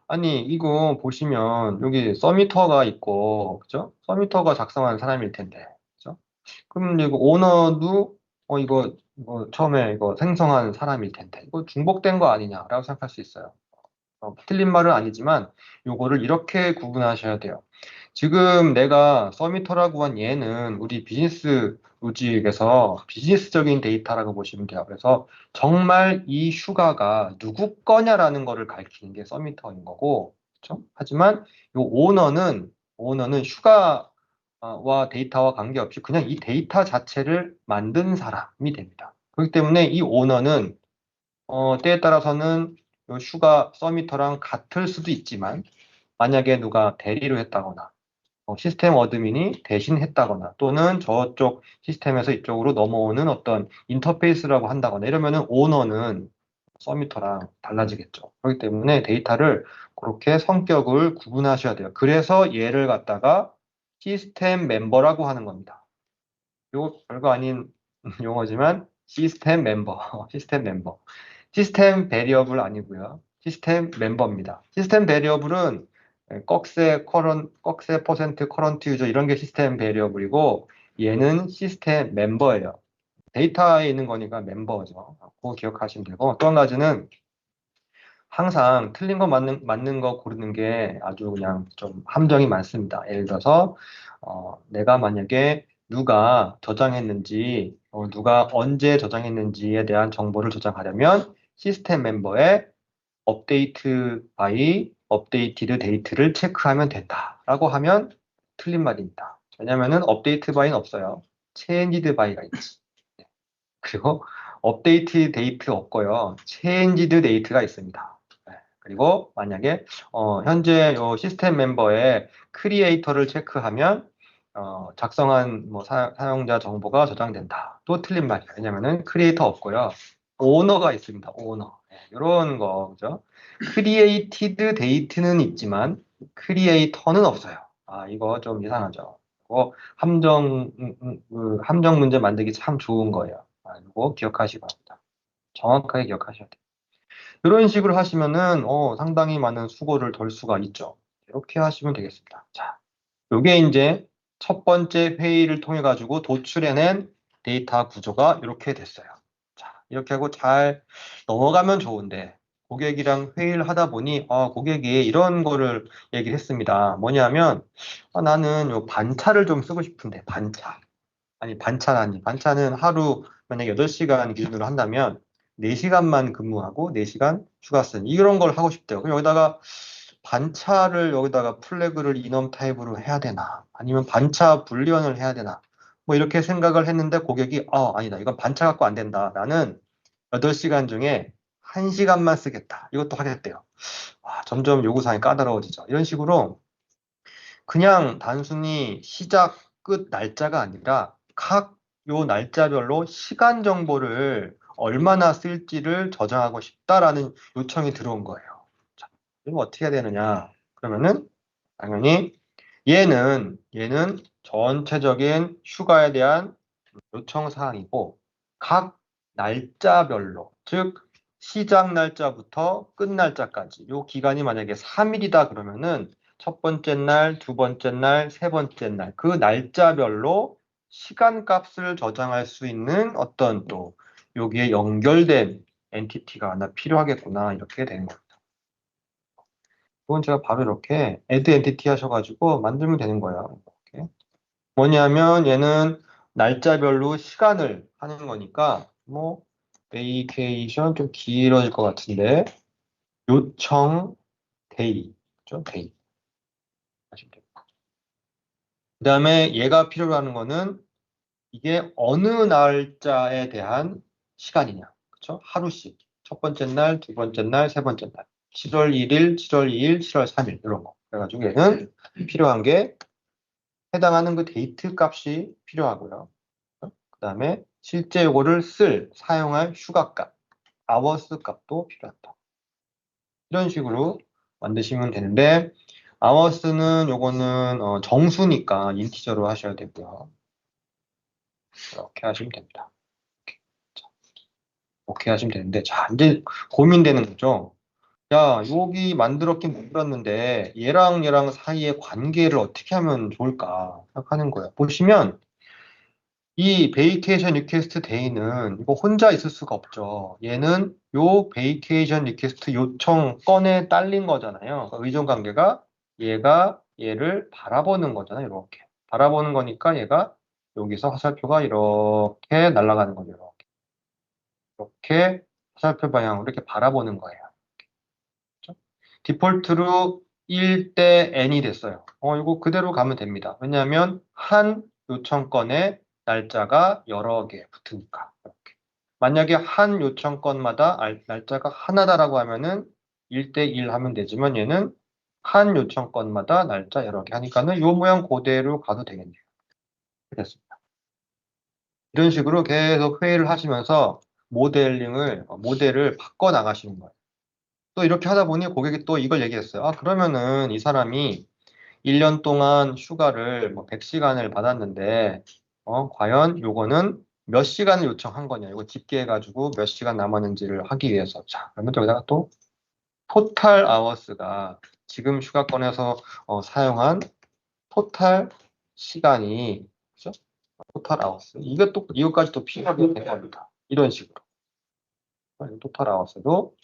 아니, 이거 보시면 여기 서미터가 있고, 그죠? 서미터가 작성한 사람일 텐데, 그죠? 그럼 이거 오너도, 이거, 처음에 이거 생성한 사람일 텐데, 이거 중복된 거 아니냐라고 생각할 수 있어요. 틀린 말은 아니지만, 요거를 이렇게 구분하셔야 돼요. 지금 내가 서미터라고 한 얘는 우리 비즈니스 로직에서 비즈니스적인 데이터라고 보시면 돼요. 그래서 정말 이 휴가가 누구 거냐라는 거를 가리키는 게 서미터인 거고, 그렇죠? 하지만 이 오너는 휴가와 데이터와 관계없이 그냥 이 데이터 자체를 만든 사람이 됩니다. 그렇기 때문에 이 오너는 때에 따라서는 이 휴가 서미터랑 같을 수도 있지만 만약에 누가 대리로 했다거나 시스템 어드민이 대신했다거나 또는 저쪽 시스템에서 이쪽으로 넘어오는 어떤 인터페이스라고 한다거나 이러면은 오너는 서미터랑 달라지겠죠. 그렇기 때문에 데이터를 그렇게 성격을 구분하셔야 돼요. 그래서 얘를 갖다가 시스템 멤버라고 하는 겁니다. 이거 별거 아닌 용어지만 시스템 멤버, 시스템 멤버. 시스템 베리어블 아니고요. 시스템 멤버입니다. 시스템 베리어블은 꺽쇠 퍼센트 커런트 유저 이런 게 시스템 베리어블이고 얘는 시스템 멤버예요. 데이터에 있는 거니까 멤버죠. 그거 기억하시면 되고 또 한 가지는 항상 틀린 거 맞는 거 고르는 게 아주 그냥 좀 함정이 많습니다. 예를 들어서 내가 만약에 누가 저장했는지 누가 언제 저장했는지에 대한 정보를 저장하려면 시스템 멤버에 업데이트 바이 업데이티드 데이트를 체크하면 된다라고 하면 틀린 말입니다. 왜냐면은 업데이트 바이는 없어요. 체인지드 바이가 있지. 그리고 업데이트 데이트 없고요. 체인지드 데이트가 있습니다. 네. 그리고 만약에 현재 요 시스템 멤버의 크리에이터를 체크하면 작성한 뭐 사용자 정보가 저장된다. 또 틀린 말이에요. 왜냐면은 크리에이터 없고요. 오너가 있습니다. 오너. 네, 이런 거, 그죠? 크리에이티드 데이트는 있지만 크리에이터는 없어요. 이거 좀 이상하죠. 함정 문제 만들기 참 좋은 거예요. 이거 기억하시기 바랍니다. 정확하게 기억하셔야 돼요. 이런 식으로 하시면은 상당히 많은 수고를 덜 수가 있죠. 이렇게 하시면 되겠습니다. 자, 요게 이제 첫 번째 회의를 통해 가지고 도출해낸 데이터 구조가 이렇게 됐어요. 자, 이렇게 하고 잘 넘어가면 좋은데 고객이랑 회의를 하다 보니 고객이 이런 거를 얘기를 했습니다. 뭐냐면 나는 요 반차를 좀 쓰고 싶은데 반차. 아니, 반차는 하루 만약에 8시간 기준으로 한다면 4시간만 근무하고 4시간 휴가 쓰니 이런 걸 하고 싶대요. 그럼 여기다가 반차를 여기다가 플래그를 이넘 타입으로 해야 되나? 아니면 반차 불리언을 해야 되나? 뭐 이렇게 생각을 했는데 고객이 아니다. 이건 반차 갖고 안 된다. 나는 8시간 중에 1시간만 쓰겠다. 이것도 하겠대요. 점점 요구사항이 까다로워지죠. 이런 식으로 그냥 단순히 시작, 끝 날짜가 아니라 각 요 날짜별로 시간 정보를 얼마나 쓸지를 저장하고 싶다라는 요청이 들어온 거예요. 자, 그럼 어떻게 해야 되느냐? 그러면은 당연히 얘는 전체적인 휴가에 대한 요청 사항이고 각 날짜별로 즉 시작 날짜부터 끝 날짜까지 요 기간이 만약에 3일이다 그러면은 첫 번째 날, 두 번째 날, 세 번째 날 그 날짜별로 시간 값을 저장할 수 있는 어떤 또 여기에 연결된 엔티티가 하나 필요하겠구나 이렇게 되는 겁니다. 그건 제가 바로 이렇게 add entity 하셔가지고 만들면 되는 거예요. 이렇게. 뭐냐면 얘는 날짜별로 시간을 하는 거니까 뭐 vacation 좀 길어질 것 같은데 요청 데이 좀 데이 하시면 돼요. 그다음에 얘가 필요로 하는 거는 이게 어느 날짜에 대한 시간이냐. 그렇죠? 하루씩. 첫 번째 날, 두 번째 날, 세 번째 날. 7월 1일, 7월 2일, 7월 3일 이런 거. 그래가지고 얘는 필요한 게 해당하는 그 데이트 값이 필요하고요. 그다음에 실제 요거를 사용할 휴가값, hours 값도 필요하다. 이런 식으로 만드시면 되는데 hours는 요거는 정수니까 인티저로 하셔야 되고요. 이렇게 하시면 됩니다. 자, 오케이 하시면 되는데 자 이제 고민되는 거죠. 야 여기 만들었긴 만들었는데 얘랑 사이의 관계를 어떻게 하면 좋을까 생각하는 거예요. 보시면 이 베이케이션 리퀘스트 데이는 이거 혼자 있을 수가 없죠. 얘는 요 베이케이션 리퀘스트 요청 건에 딸린 거잖아요. 그러니까 의존 관계가 얘가 얘를 바라보는 거잖아요. 이렇게 바라보는 거니까 얘가 여기서 화살표가 이렇게 날아가는 거죠. 이렇게 화살표 방향으로 이렇게 바라보는 거예요. 그렇죠? 디폴트로 1대 n이 됐어요. 이거 그대로 가면 됩니다. 왜냐하면 한 요청건에 날짜가 여러 개 붙으니까. 이렇게. 만약에 한 요청건마다 날짜가 하나다라고 하면은 1대 1 하면 되지만 얘는 한 요청건마다 날짜 여러 개 하니까는 이 모양 그대로 가도 되겠네요. 됐습니다. 이런 식으로 계속 회의를 하시면서 모델을 바꿔 나가시는 거예요. 또 이렇게 하다 보니 고객이 또 이걸 얘기했어요. 그러면은 이 사람이 1년 동안 휴가를 뭐 100시간을 받았는데, 과연 요거는 몇 시간을 요청한 거냐. 이거 집계해가지고 몇 시간 남았는지를 하기 위해서. 자, 그러면 여기다가 또 토탈 아워스가 지금 휴가권에서 사용한 토탈 시간이, 그죠? 토탈 아워스. 이것까지 또 필요하게 된 겁니다. 이런 식으로. 토탈 아워스도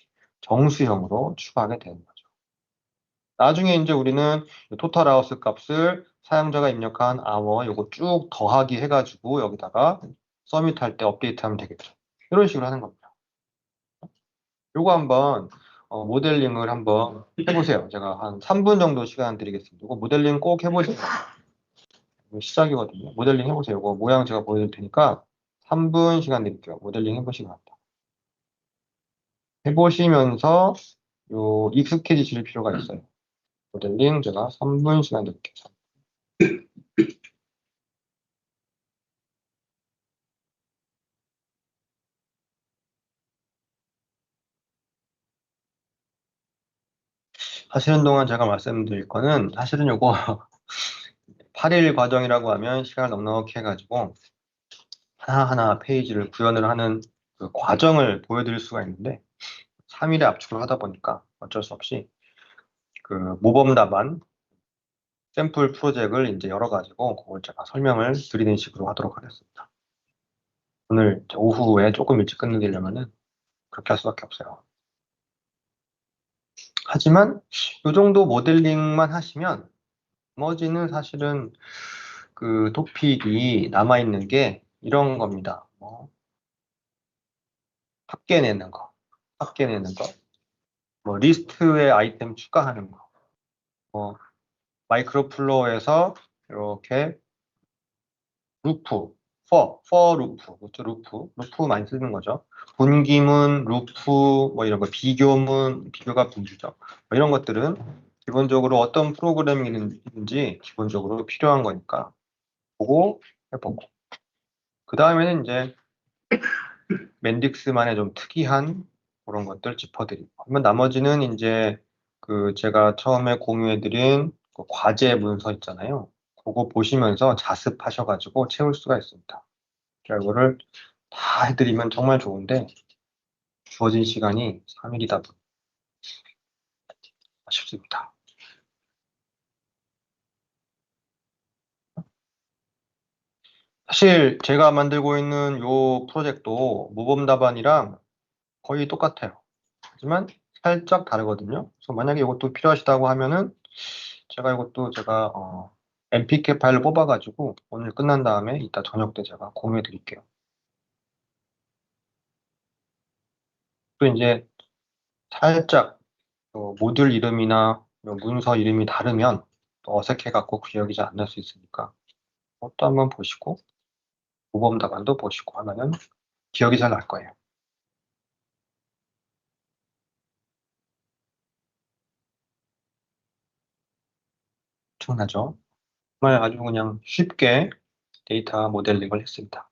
정수형으로 추가하게 되는 거죠. 나중에 이제 우리는 토탈 아워스 값을 사용자가 입력한 아워 요거 쭉 더하기 해가지고 여기다가 서밋할 때 업데이트하면 되겠죠. 이런 식으로 하는 겁니다. 요거 한번 모델링을 한번 해보세요. 제가 한 3분 정도 시간 드리겠습니다. 이거 모델링 꼭 해보세요. 이거 시작이거든요. 모델링 해보세요. 이거 모양 제가 보여드릴 테니까 3분 시간 드릴게요. 모델링 해보시기 바랍니다. 해보시면서 익숙해지실 필요가 있어요. 모델링 제가 3분 시간 드릴게요. 하시는 동안 제가 말씀드릴 거는 사실은 요거 8일 과정이라고 하면 시간을 넉넉히 해가지고 하나하나 페이지를 구현을 하는 그 과정을 보여드릴 수가 있는데 3일에 압축을 하다 보니까 어쩔 수 없이 그 모범 답안 샘플 프로젝트를 이제 열어가지고 그걸 제가 설명을 드리는 식으로 하도록 하겠습니다. 오늘 오후에 조금 일찍 끝내려면은 그렇게 할 수밖에 없어요. 하지만 이 정도 모델링만 하시면 나머지는 사실은 그 토픽이 남아있는 게 이런 겁니다. 합계 내는 거, 합계 내는 거, 리스트에 아이템 추가하는 거, 뭐, 마이크로플로어에서 이렇게 루프, for 루프, 그렇죠? 루프 많이 쓰는 거죠. 분기문, 루프, 뭐 이런 거, 비교문, 비교가 분주죠. 뭐 이런 것들은 기본적으로 어떤 프로그래밍인지 기본적으로 필요한 거니까 보고 해보고. 그 다음에는 이제 맨딕스만의 좀 특이한 그런 것들 짚어드리고. 그러면 나머지는 이제 그 제가 처음에 공유해드린 그 과제 문서 있잖아요. 그거 보시면서 자습하셔가지고 채울 수가 있습니다. 이거를 다 해드리면 정말 좋은데 주어진 시간이 3일이다 보니 아쉽습니다. 사실 제가 만들고 있는 요 프로젝트도 모범 답안이랑 거의 똑같아요. 하지만 살짝 다르거든요. 그래서 만약에 이것도 필요하시다고 하면은 제가 MPK 파일을 뽑아가지고 오늘 끝난 다음에 이따 저녁 때 제가 공유해 드릴게요. 또 이제 살짝 모듈 이름이나 문서 이름이 다르면 또 어색해갖고 기억이 잘 안 날 수 있으니까 그것도 한번 보시고 모범 답안도 보시고 하면은 기억이 잘 날 거예요. 엄청나죠? 정말 아주 그냥 쉽게 데이터 모델링을 했습니다.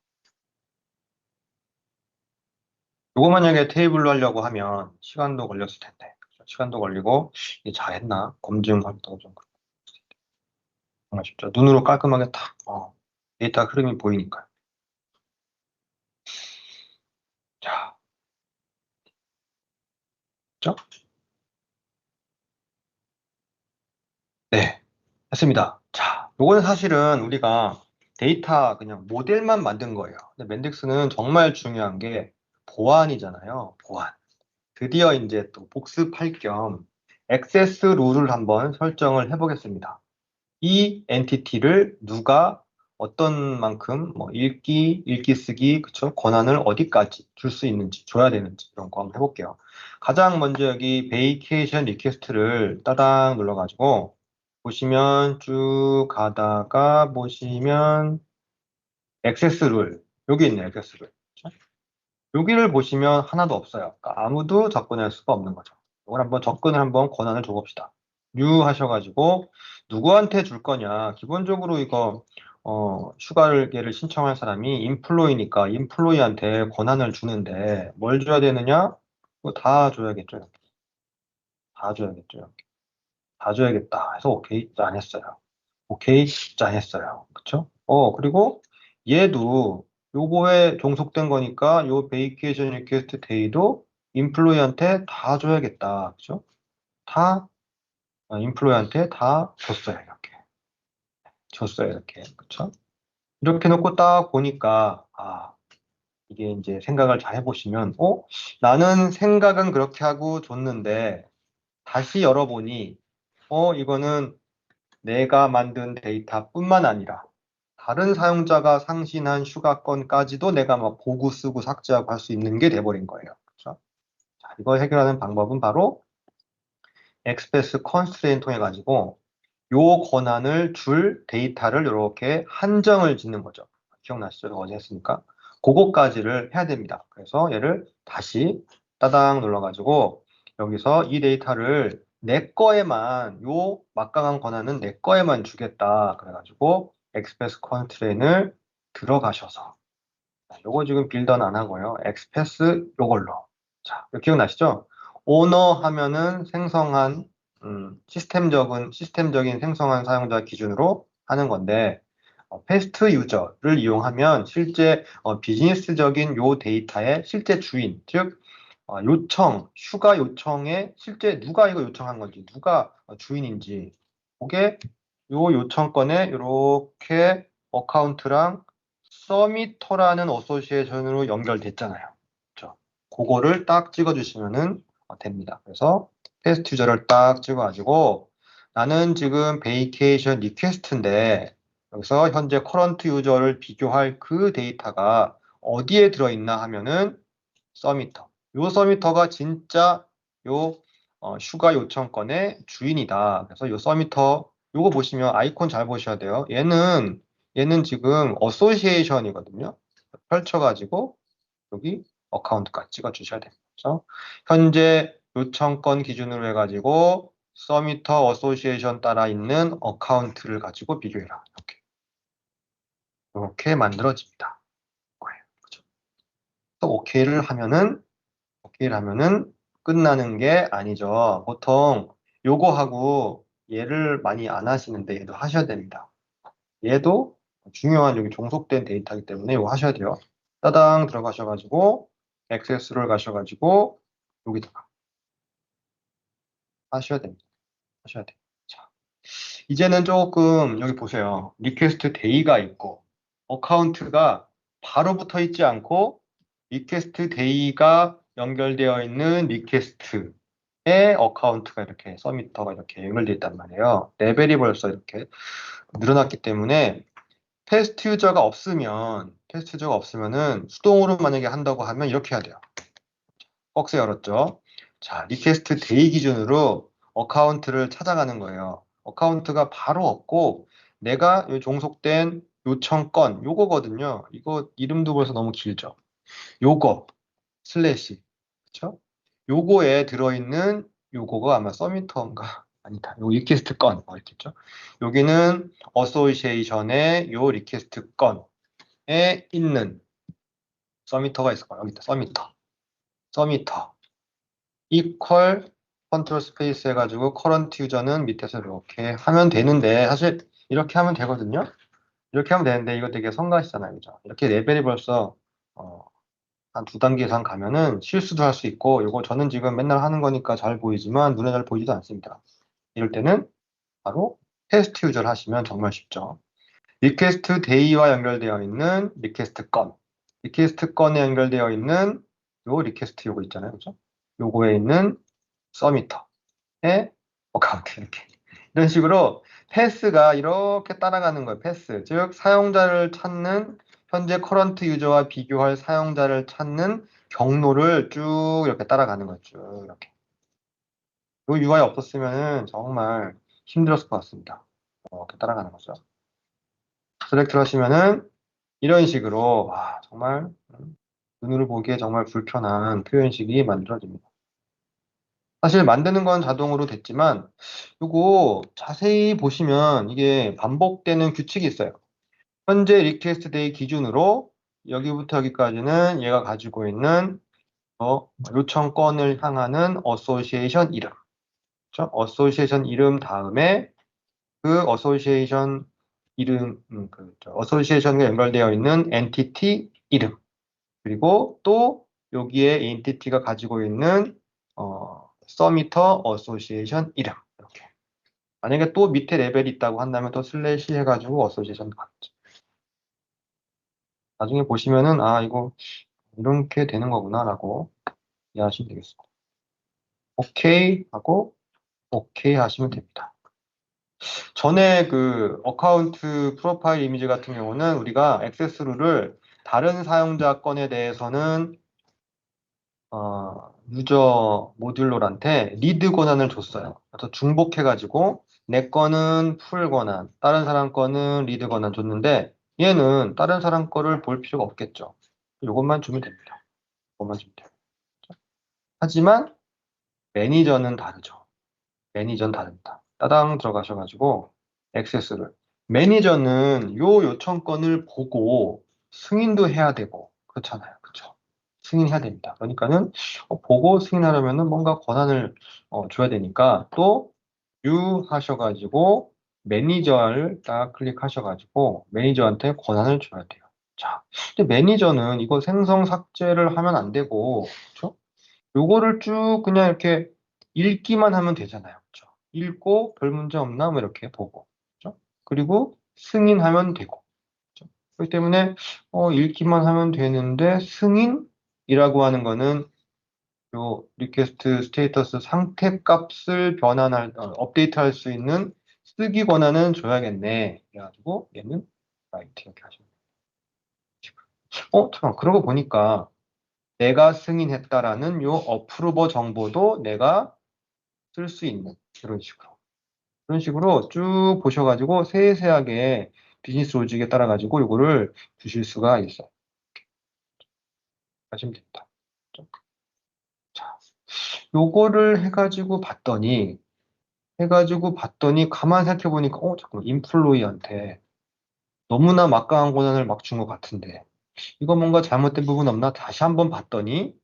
이거 만약에 테이블로 하려고 하면 시간도 걸렸을 텐데 시간도 걸리고 이게 잘했나 검증할 때도 좀 정말 쉽죠. 눈으로 깔끔하게 탁 데이터 흐름이 보이니까요. 자, 그죠? 네, 했습니다. 자, 요거는 사실은 우리가 데이터 그냥 모델만 만든 거예요. 근데 맨딕스는 정말 중요한 게 보안이잖아요. 보안. 드디어 이제 또 복습할 겸 액세스 룰을 한번 설정을 해보겠습니다. 이 엔티티를 누가 어떤 만큼 뭐 읽기 쓰기 그쵸 권한을 어디까지 줄 수 있는지 줘야 되는지 이런 거 한번 해볼게요. 가장 먼저 여기 베이케이션 리퀘스트를 따당 눌러가지고 보시면 쭉 가다가 보시면 액세스 룰 여기 있네 액세스 룰. 그쵸? 여기를 보시면 하나도 없어요. 그러니까 아무도 접근할 수가 없는 거죠. 이걸 한번 접근을 한번 권한을 줘봅시다. 뉴 하셔가지고 누구한테 줄 거냐. 기본적으로 이거 휴가를 신청할 사람이 인플로이니까 인플로이한테 권한을 주는데 뭘 줘야 되느냐? 이거 다 줘야겠죠. 이렇게. 다 줘야겠죠. 이렇게. 다 줘야겠다 해서 오케이 짠 했어요. 오케이 짠 했어요. 그쵸? 그리고 얘도 요거에 종속된 거니까 요 베이케이션 리퀘스트 데이도 인플로이한테 다 줘야겠다. 그죠? 다 인플로이한테 다 줬어요. 이렇게. 줬어요. 이렇게. 그쵸? 이렇게 놓고 딱 보니까 이게 이제 생각을 잘 해보시면 나는 생각은 그렇게 하고 줬는데 다시 열어보니 이거는 내가 만든 데이터뿐만 아니라 다른 사용자가 상신한 휴가권까지도 내가 막 보고 쓰고 삭제하고 할 수 있는 게 돼버린 거예요. 그렇죠? 자, 이걸 해결하는 방법은 바로 express constraint 통해 가지고 요 권한을 줄 데이터를 이렇게 한정을 짓는 거죠. 기억나시죠? 어제 했으니까. 그거까지를 해야 됩니다. 그래서 얘를 다시 따당 눌러가지고 여기서 이 데이터를 내 거에만 요 막강한 권한은 내 거에만 주겠다. 그래가지고 express constraint을 들어가셔서 요거 지금 빌드는 안 하고요. express 요걸로. 자, 이거 기억나시죠? 오너 하면은 생성한 시스템적인 생성한 사용자 기준으로 하는 건데 패스트 유저를 이용하면 실제 비즈니스적인 요 데이터의 실제 주인, 즉 휴가 요청에 실제 누가 이거 요청한 건지, 누가 주인인지, 그게 요 요청권에 이렇게 어카운트랑 서미터라는 어소시에이션으로 연결됐잖아요. 그렇죠? 그거를 딱 찍어주시면은 됩니다. 그래서 테스트 유저를 딱 찍어가지고 나는 지금 베이케이션 리퀘스트인데 여기서 현재 커런트 유저를 비교할 그 데이터가 어디에 들어있나 하면은 서미터. 요 서미터가 진짜 요 휴가 요청권의 주인이다. 그래서 요 서미터 요거 보시면 아이콘 잘 보셔야 돼요. 얘는 지금 어소시에이션이거든요. 펼쳐가지고 여기 어카운트까지 찍어 주셔야 됩니다. 그래서 현재 요청권 기준으로 해가지고 서미터 어소시에이션 따라 있는 어카운트를 가지고 비교해라. 이렇게 만들어집니다. 그렇죠? 또 오케이를 하면은 끝나는 게 아니죠. 보통 요거하고 얘를 많이 안 하시는데 얘도 하셔야 됩니다. 얘도 중요한 여기 종속된 데이터이기 때문에 이거 하셔야 돼요. 따당 들어가셔가지고 액세스를 가셔가지고 여기다가 하셔야 됩니다. 하셔야 돼요. 자, 이제는 조금 여기 보세요. 리퀘스트 데이가 있고 어카운트가 바로 붙어 있지 않고 리퀘스트 데이가 연결되어 있는 리퀘스트의 어카운트가 이렇게 서미터가 이렇게 연결되어 있단 말이에요. 레벨이 벌써 이렇게 늘어났기 때문에 테스트 유저가 없으면은 수동으로 만약에 한다고 하면 이렇게 해야 돼요. 박스 열었죠. 자, 리퀘스트 데이 기준으로 어카운트를 찾아가는 거예요. 어카운트가 바로 없고 내가 요 종속된 요청 건 요거거든요. 이거 이름도 벌써 너무 길죠. 요거 슬래시 그렇죠? 요거에 들어있는 요거가 아마 서미터인가 아니다. 요 리퀘스트 건 있겠죠? 여기는 어소시에이션의 요 리퀘스트 건에 있는 서미터가 있을 거예요. 여기 있다. 서미터 equal 컨트롤 스페이스 해가지고 커런트 유저는 밑에서 이렇게 하면 되는데 사실 이렇게 하면 되거든요. 이렇게 하면 되는데 이거 되게 성가시잖아요. 그죠? 이렇게 레벨이 벌써 한 두 단계 이상 가면은 실수도 할 수 있고 이거 저는 지금 맨날 하는 거니까 잘 보이지만 눈에 잘 보이지도 않습니다. 이럴 때는 바로 테스트 유저를 하시면 정말 쉽죠. 리퀘스트 데이와 연결되어 있는 리퀘스트 건에 연결되어 있는 요 리퀘스트 요거 있잖아요. 그죠? 요거에 있는 서미터의 어카운트 이렇게 이런 식으로 패스가 이렇게 따라가는 거예요. 패스 즉 사용자를 찾는 현재 커런트 유저와 비교할 사용자를 찾는 경로를 쭉 이렇게 따라가는 거죠. 이렇게 요 UI 없었으면 정말 힘들었을 것 같습니다. 이렇게 따라가는 거죠. 셀렉트를 하시면은 이런 식으로 정말 눈으로 보기에 정말 불편한 표현식이 만들어집니다. 사실 만드는 건 자동으로 됐지만 이거 자세히 보시면 이게 반복되는 규칙이 있어요. 현재 리퀘스트 데이 기준으로 여기부터 여기까지는 얘가 가지고 있는 요청 건을 향하는 어소시에이션 이름. 그렇죠? 어소시에이션 이름 다음에 그 어소시에이션 이름, 어소시에이션과 연결되어 있는 엔티티 이름. 그리고 또 여기에 엔티티가 가지고 있는 서미터 어소시에이션 이름. 이렇게. 만약에 또 밑에 레벨이 있다고 한다면 또 슬래시 해가지고 어소시에이션 같죠. 나중에 보시면은 이거 이렇게 되는 거구나라고 이해하시면 되겠습니다. 오케이 하고 오케이 하시면 됩니다. 전에 그 어카운트 프로파일 이미지 같은 경우는 우리가 액세스 룰을 다른 사용자 건에 대해서는 유저 모듈러한테 리드 권한을 줬어요. 그래서 중복해가지고 내 거는 풀 권한, 다른 사람 거는 리드 권한 줬는데 얘는 다른 사람 거를 볼 필요가 없겠죠. 이것만 주면 됩니다. 이것만 주면 돼요. 하지만 매니저는 다르죠. 매니저는 다릅니다. 따당 들어가셔가지고 액세스를 매니저는 요 요청권을 보고 승인도 해야 되고 그렇잖아요. 그렇죠? 승인해야 됩니다. 그러니까는 보고 승인하려면은 뭔가 권한을 줘야 되니까 또 유 하셔가지고 매니저를 딱 클릭하셔가지고 매니저한테 권한을 줘야 돼요. 자, 근데 매니저는 이거 생성 삭제를 하면 안 되고, 그렇죠? 요거를 쭉 그냥 이렇게 읽기만 하면 되잖아요. 그렇죠? 읽고 별 문제 없나? 뭐 이렇게 보고. 그렇죠? 그리고 승인하면 되고. 그렇죠? 그렇기 때문에 읽기만 하면 되는데 승인이라고 하는 거는 요 리퀘스트 스테이터스 상태 값을 업데이트할 수 있는 쓰기 권한은 줘야겠네. 그래가지고 얘는 라이트 이렇게 하시면 돼요. 잠깐 그러고 보니까 내가 승인했다라는 요 어프로버 정보도 내가 쓸 수 있는 이런 식으로. 그런 식으로 쭉 보셔가지고 세세하게 비즈니스 로직에 따라가지고 요거를 주실 수가 있어요. 하시면 됩니다. 자, 요거를 해가지고 봤더니 가만 생각해보니까 잠깐만 인플로이한테 너무나 막강한 권한을 막 준 것 같은데 이거 뭔가 잘못된 부분 없나 다시 한번 봤더니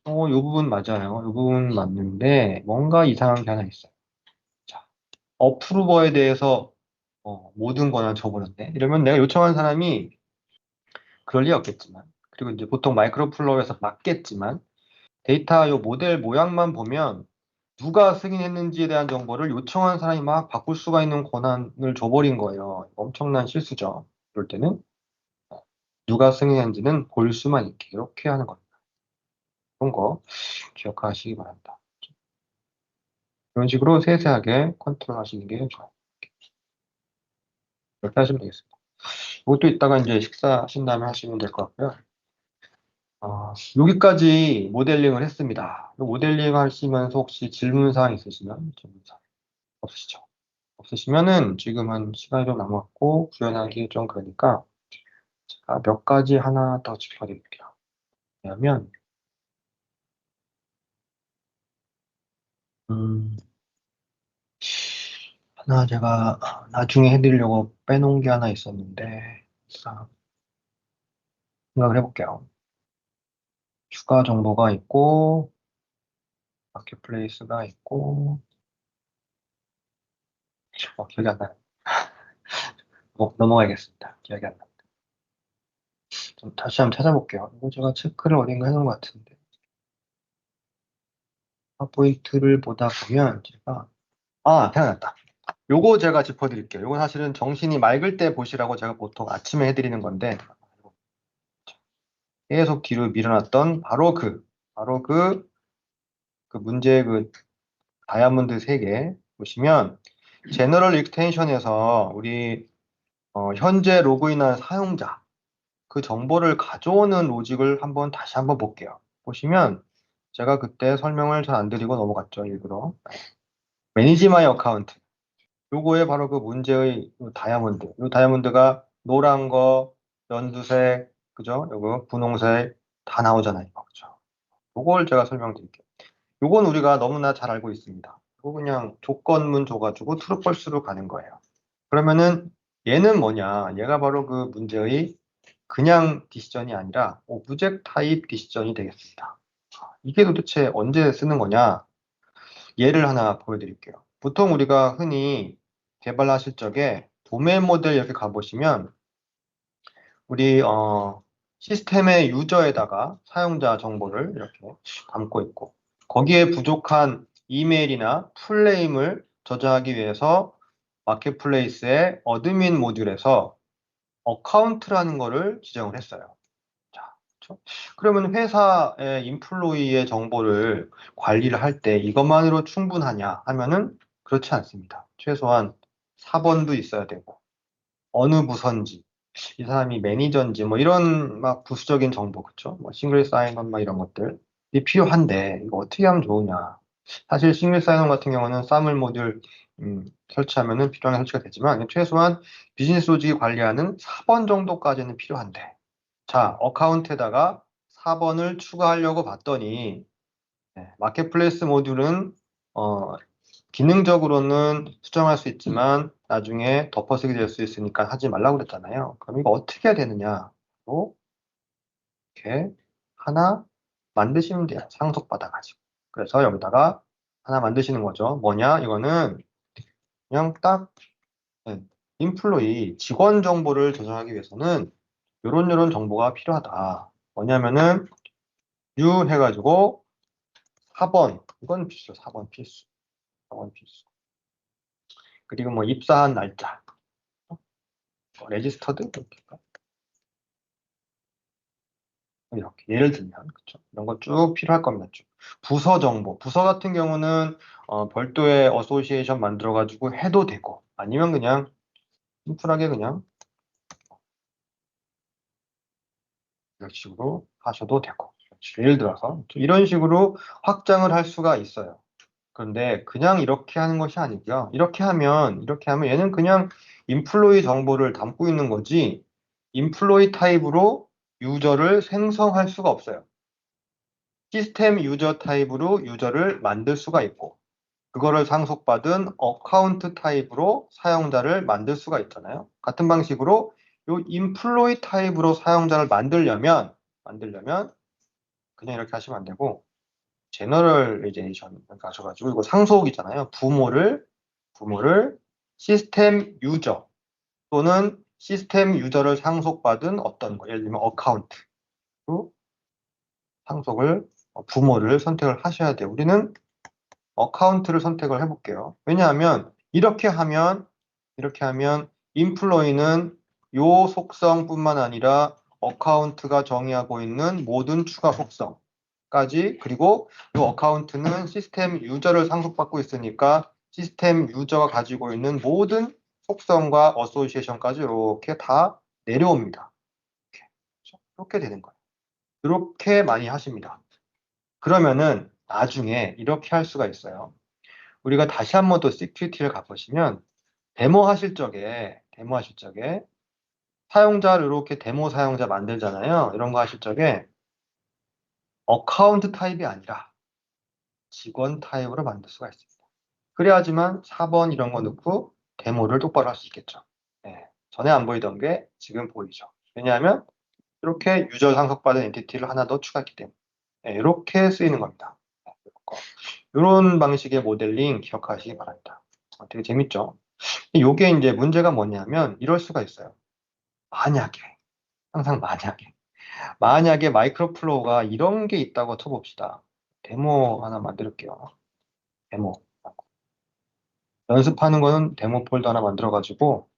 요 부분 맞아요. 요 부분 맞는데 뭔가 이상한 게 하나 있어요. 자, 어프루버에 대해서 모든 권한을 줘버렸네. 이러면 내가 요청한 사람이 그럴 리 없겠지만 그리고 이제 보통 마이크로플로어에서 맞겠지만 데이터 요 모델 모양만 보면 누가 승인했는지에 대한 정보를 요청한 사람이 막 바꿀 수가 있는 권한을 줘버린 거예요. 엄청난 실수죠. 그럴 때는 누가 승인했는지는 볼 수만 있게 이렇게 하는 겁니다. 그런 거 기억하시기 바랍니다. 이런 식으로 세세하게 컨트롤 하시는 게 좋아요. 이렇게 하시면 되겠습니다. 이것도 이따가 이제 식사하신 다음에 하시면 될 것 같고요. 여기까지 모델링을 했습니다. 모델링 하시면서 혹시 질문사항 있으시면 질문사항 없으시죠? 없으시면은 지금 한 시간이 좀 남았고 구현하기 좀 그러니까 제가 몇 가지 하나 더 짚어드릴게요. 왜냐면 음, 하나 제가 나중에 해드리려고 빼놓은 게 하나 있었는데 생각을 해볼게요. 추가 정보가 있고 마켓플레이스가 있고 기억이 안 나요. 넘어가겠습니다. 기억이 안 나요. 좀 다시 한번 찾아볼게요. 이거 제가 체크를 어딘가 해놓은 것 같은데. 파보이트를 보다 보면 제가 생각났다. 요거 제가 짚어드릴게요. 요거 사실은 정신이 맑을 때 보시라고 제가 보통 아침에 해드리는 건데 계속 뒤로 밀어놨던 바로 그 문제의 그 다이아몬드 3개 보시면 제너럴 익스텐션에서 우리 현재 로그인한 사용자 그 정보를 가져오는 로직을 다시 한번 볼게요. 보시면 제가 그때 설명을 잘 안 드리고 넘어갔죠, 일부러. 매니지 마이 어카운트. 요거에 바로 그 문제의 요 다이아몬드. 요 다이아몬드가 노란 거, 연두색, 그죠? 요거 분홍색 다 나오잖아요. 그죠? 요걸 제가 설명드릴게요. 요건 우리가 너무나 잘 알고 있습니다. 이거 그냥 조건문 줘가지고 트루펄스로 가는 거예요. 그러면은 얘는 뭐냐? 얘가 바로 그 문제의 그냥 디시전이 아니라 오브젝트 타입 디시전이 되겠습니다. 이게 도대체 언제 쓰는 거냐? 예를 하나 보여드릴게요. 보통 우리가 흔히 개발하실 적에 도메인 모델 이렇게 가보시면 우리 시스템의 유저에다가 사용자 정보를 이렇게 담고 있고 거기에 부족한 이메일이나 풀네임을 저장하기 위해서 마켓플레이스의 어드민 모듈에서 어카운트라는 거를 지정을 했어요. 자, 그렇죠? 그러면 회사의 인플로이의 정보를 관리를 할 때 이것만으로 충분하냐 하면은 그렇지 않습니다. 최소한 사번도 있어야 되고 어느 부서인지 이 사람이 매니저인지 뭐 이런 막 부수적인 정보 그쵸? 뭐 싱글 사인온 막 이런 것들이 필요한데 이거 어떻게 하면 좋으냐? 사실 싱글 사인온 같은 경우는 사물 모듈 설치하면은 필요한 게 설치가 되지만 최소한 비즈니스 로직이 관리하는 4번 정도까지는 필요한데 자 어카운트에다가 4번을 추가하려고 봤더니 마켓플레이스 모듈은 어, 기능적으로는 수정할 수 있지만 나중에 덮어쓰기 될 수 있으니까 하지 말라고 그랬잖아요. 그럼 이거 어떻게 해야 되느냐? 이렇게 하나 만드시면 돼요. 상속받아가지고. 그래서 여기다가 하나 만드시는 거죠. 뭐냐? 이거는 그냥 딱 인플로이 직원 정보를 저장하기 위해서는 요런 정보가 필요하다. 뭐냐면은 new 해가지고 4번 이건 필수 4번 필수 4번 필수 그리고 뭐 입사한 날짜 레지스터드 이렇게 예를 들면 그쵸? 이런 거 쭉 필요할 겁니다. 쭉. 부서 정보. 부서 같은 경우는 별도의 어소시에이션 만들어가지고 해도 되고, 아니면 그냥 심플하게 그냥 이런 식으로 하셔도 되고. 예를 들어서 이런 식으로 확장을 할 수가 있어요. 그런데 그냥 이렇게 하는 것이 아니고요. 이렇게 하면 얘는 그냥 인플로이 정보를 담고 있는 거지, 인플로이 타입으로 유저를 생성할 수가 없어요. 시스템 유저 타입으로 유저를 만들 수가 있고, 그거를 상속받은 어카운트 타입으로 사용자를 만들 수가 있잖아요. 같은 방식으로 요 인플로이 타입으로 사용자를 만들려면 그냥 이렇게 하시면 안 되고, 제너럴리제이션 가셔가지고, 이거 상속이잖아요. 부모를 시스템 유저 또는 시스템 유저를 상속받은 어떤 거, 예를 들면 어카운트로 상속을, 부모를 선택을 하셔야 돼요. 우리는 어카운트를 선택을 해볼게요. 왜냐하면 이렇게 하면 인플로이는 요 속성뿐만 아니라 어카운트가 정의하고 있는 모든 추가 속성까지, 그리고 이 어카운트는 시스템 유저를 상속받고 있으니까 시스템 유저가 가지고 있는 모든 속성과 어소시에이션까지 이렇게 다 내려옵니다. 이렇게 되는 거예요. 이렇게 많이 하십니다. 그러면은 나중에 이렇게 할 수가 있어요. 우리가 다시 한 번 더 시큐리티를 가보시면, 데모하실 적에 사용자를 이렇게 데모 사용자 만들잖아요. 이런 거 하실 적에 어카운트 타입이 아니라 직원 타입으로 만들 수가 있습니다. 그래야지만 4번 이런 거 넣고 데모를 똑바로 할 수 있겠죠. 네, 전에 안 보이던 게 지금 보이죠. 왜냐하면 이렇게 유저 상속받은 엔티티를 하나 더 추가했기 때문에. 네, 이렇게 쓰이는 겁니다. 이런 방식의 모델링 기억하시기 바랍니다. 되게 재밌죠? 이게 이제 문제가 뭐냐면 이럴 수가 있어요. 만약에, 항상 만약에 마이크로플로우가 이런 게 있다고 쳐봅시다. 데모 하나 만들게요. 데모. 연습하는 거는 데모 폴더 하나 만들어가지고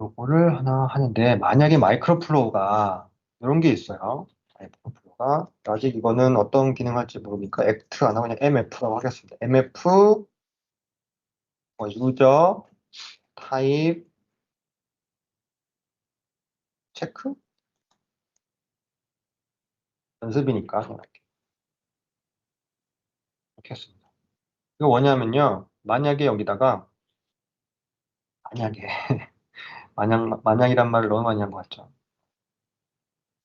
요거를 하나 하는데, 만약에 마이크로플로우가 이런 게 있어요. 마이크로플로우가 아직 이거는 어떤 기능 할지 모르니까 액트 하나 그냥 MF라고 하겠습니다. MF 유저 타입 체크? 연습이니까 이렇게 했습니다. 이거 뭐냐면요. 만약에 여기다가, 만약에, 만약이란 말을 너무 많이 한 것 같죠.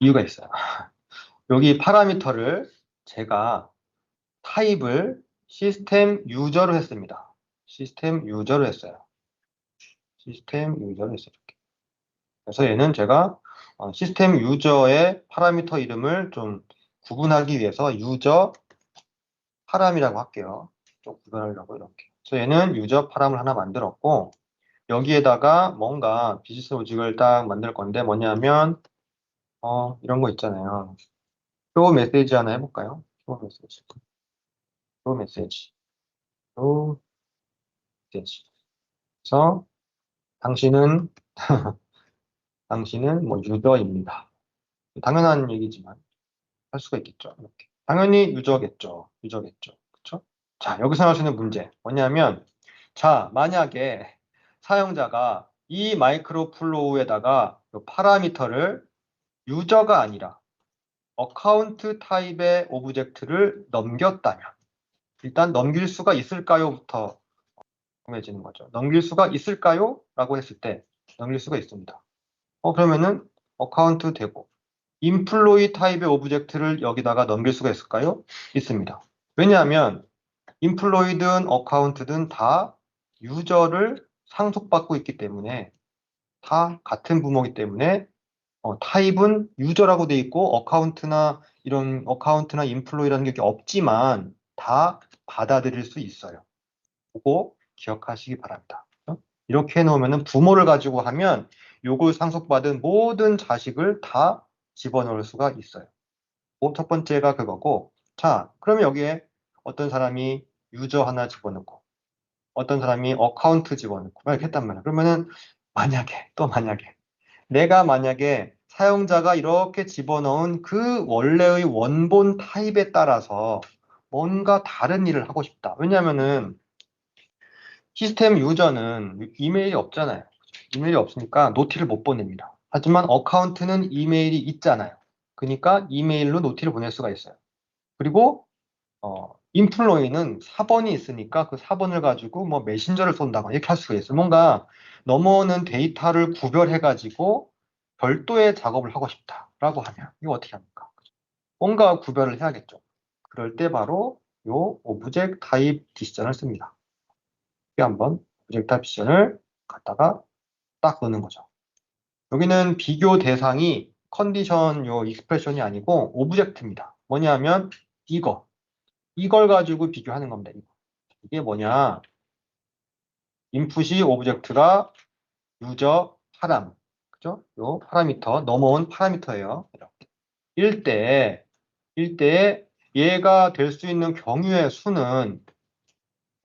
이유가 있어요. 여기 파라미터를 제가 타입을 시스템 유저로 했습니다. 시스템 유저로 했어요. 시스템 유저로 했어요. 이렇게. 그래서 얘는 제가 시스템 유저의 파라미터 이름을 좀 구분하기 위해서 유저 파람이라고 할게요. 좀 구분하려고 이렇게. 그래서 얘는 유저 파람을 하나 만들었고, 여기에다가 뭔가 비즈니스 로직을 딱 만들 건데, 뭐냐면 이런 거 있잖아요. 표 메시지 하나 해볼까요? 표 메시지. 표 메시지. 표 메시지. 그래서 당신은 당신은 뭐 유저입니다. 당연한 얘기지만 할 수가 있겠죠. 이렇게. 당연히 유저겠죠. 그렇죠? 자, 여기서 나올 수 있는 문제 뭐냐면, 자, 만약에 사용자가 이 마이크로 플로우에다가 파라미터를 유저가 아니라 어카운트 타입의 오브젝트를 넘겼다면, 일단 넘길 수가 있을까요?부터 궁금해지는 거죠. 넘길 수가 있을까요? 라고 했을 때 넘길 수가 있습니다. 그러면은 어카운트 되고, 인플로이 타입의 오브젝트를 여기다가 넘길 수가 있을까요? 있습니다. 왜냐하면 인플로이든 어카운트든 다 유저를 상속받고 있기 때문에, 다 같은 부모이기 때문에 타입은 유저라고 돼 있고, 어카운트나 인플로이라는 게 없지만 다 받아들일 수 있어요. 그거 기억하시기 바랍니다. 이렇게 해놓으면 부모를 가지고 하면 요걸 상속받은 모든 자식을 다 집어넣을 수가 있어요. 첫 번째가 그거고, 자, 그러면 여기에 어떤 사람이 유저 하나 집어넣고, 어떤 사람이 어카운트 집어넣고, 막 이렇게 했단 말이야. 그러면은, 만약에, 내가 만약에 사용자가 이렇게 집어넣은 그 원래의 원본 타입에 따라서 뭔가 다른 일을 하고 싶다. 왜냐면은 시스템 유저는 이메일이 없잖아요. 이메일이 없으니까 노티를 못 보냅니다. 하지만 어카운트는 이메일이 있잖아요. 그러니까 이메일로 노티를 보낼 수가 있어요. 그리고 인플로이는 사번이 있으니까 그 사번을 가지고 뭐 메신저를 쏜다거나 이렇게 할 수가 있어요. 뭔가 넘어오는 데이터를 구별해가지고 별도의 작업을 하고 싶다라고 하면 이거 어떻게 합니까? 뭔가 구별을 해야겠죠. 그럴 때 바로 요 오브젝트 타입 디시전을 씁니다. 이게 한번 오브젝트 타입 디시전을 갖다가 딱 넣는 거죠. 여기는 비교 대상이 컨디션 요 익스프레션이 아니고 오브젝트입니다. 뭐냐면 이걸 가지고 비교하는 겁니다. 이게 뭐냐? 인풋이 오브젝트가 유저 파람, 그죠? 요 파라미터, 넘어온 파라미터예요. 이렇게. 일대 얘가 될 수 있는 경우의 수는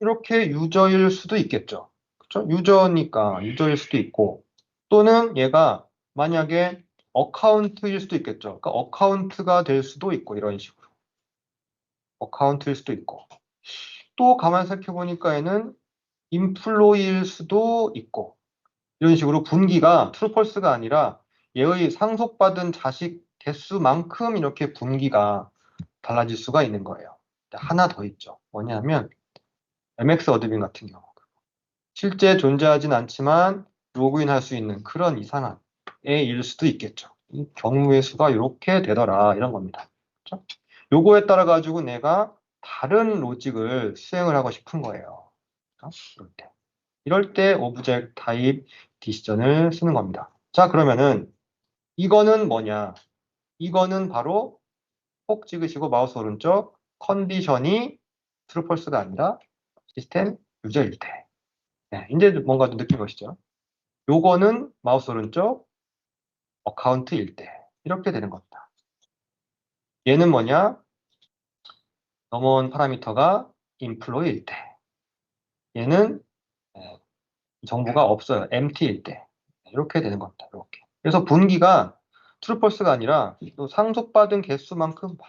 이렇게 유저일 수도 있겠죠. 그죠? 유저니까 유저일 수도 있고, 또는 얘가 만약에 어카운트일 수도 있겠죠. 그러니까 어카운트가 될 수도 있고, 이런 식으로. 어카운트일 수도 있고. 또 가만히 살펴보니까 얘는 인플로이일 수도 있고 이런 식으로 분기가 트루 펄스가 아니라 얘의 상속받은 자식 개수만큼 이렇게 분기가 달라질 수가 있는 거예요. 하나 더 있죠. 뭐냐면 MX 어드빈 같은 경우 실제 존재하진 않지만 로그인할 수 있는 그런 이상한 애일 수도 있겠죠. 이 경우의 수가 이렇게 되더라 이런 겁니다. 그렇죠? 요거에 따라 가지고 내가 다른 로직을 수행을 하고 싶은 거예요. 그렇죠? 이럴 때 오브젝트 타입 디시전을 쓰는 겁니다. 자, 그러면은 이거는 뭐냐? 이거는 바로 콕 찍으시고 마우스 오른쪽 컨디션이 트루 펄스가 아니라 시스템 유저일 때. 네, 이제 뭔가 좀 느낌 오시죠? 요거는 마우스 오른쪽 어카운트일 때. 이렇게 되는 겁니다. 얘는 뭐냐? 넘어온 파라미터가 인플로이일 때. 얘는 네, 정보가 없어요. empty일 때. 이렇게 되는 겁니다. 이렇게. 그래서 분기가 트루펄스가 아니라 또 상속받은 개수만큼 막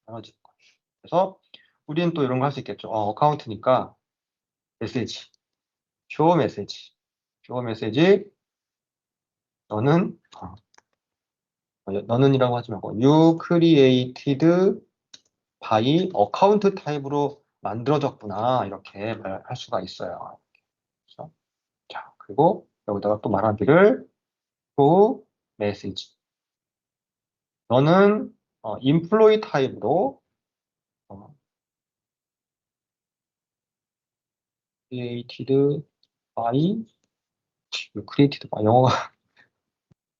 나눠지는 거예요. 그래서 우리는 또 이런 거 할 수 있겠죠. 어카운트니까 메시지, 쇼 메시지, 쇼 메시지, 너는 너는이라고 하지 말고 you created by 어카운트 타입으로 만들어졌구나 이렇게 말할 수가 있어요. 그렇죠? 자, 그리고 여기다가 또 말하기를 to message. 너는 employee 타입으로 어, created by created by 영어가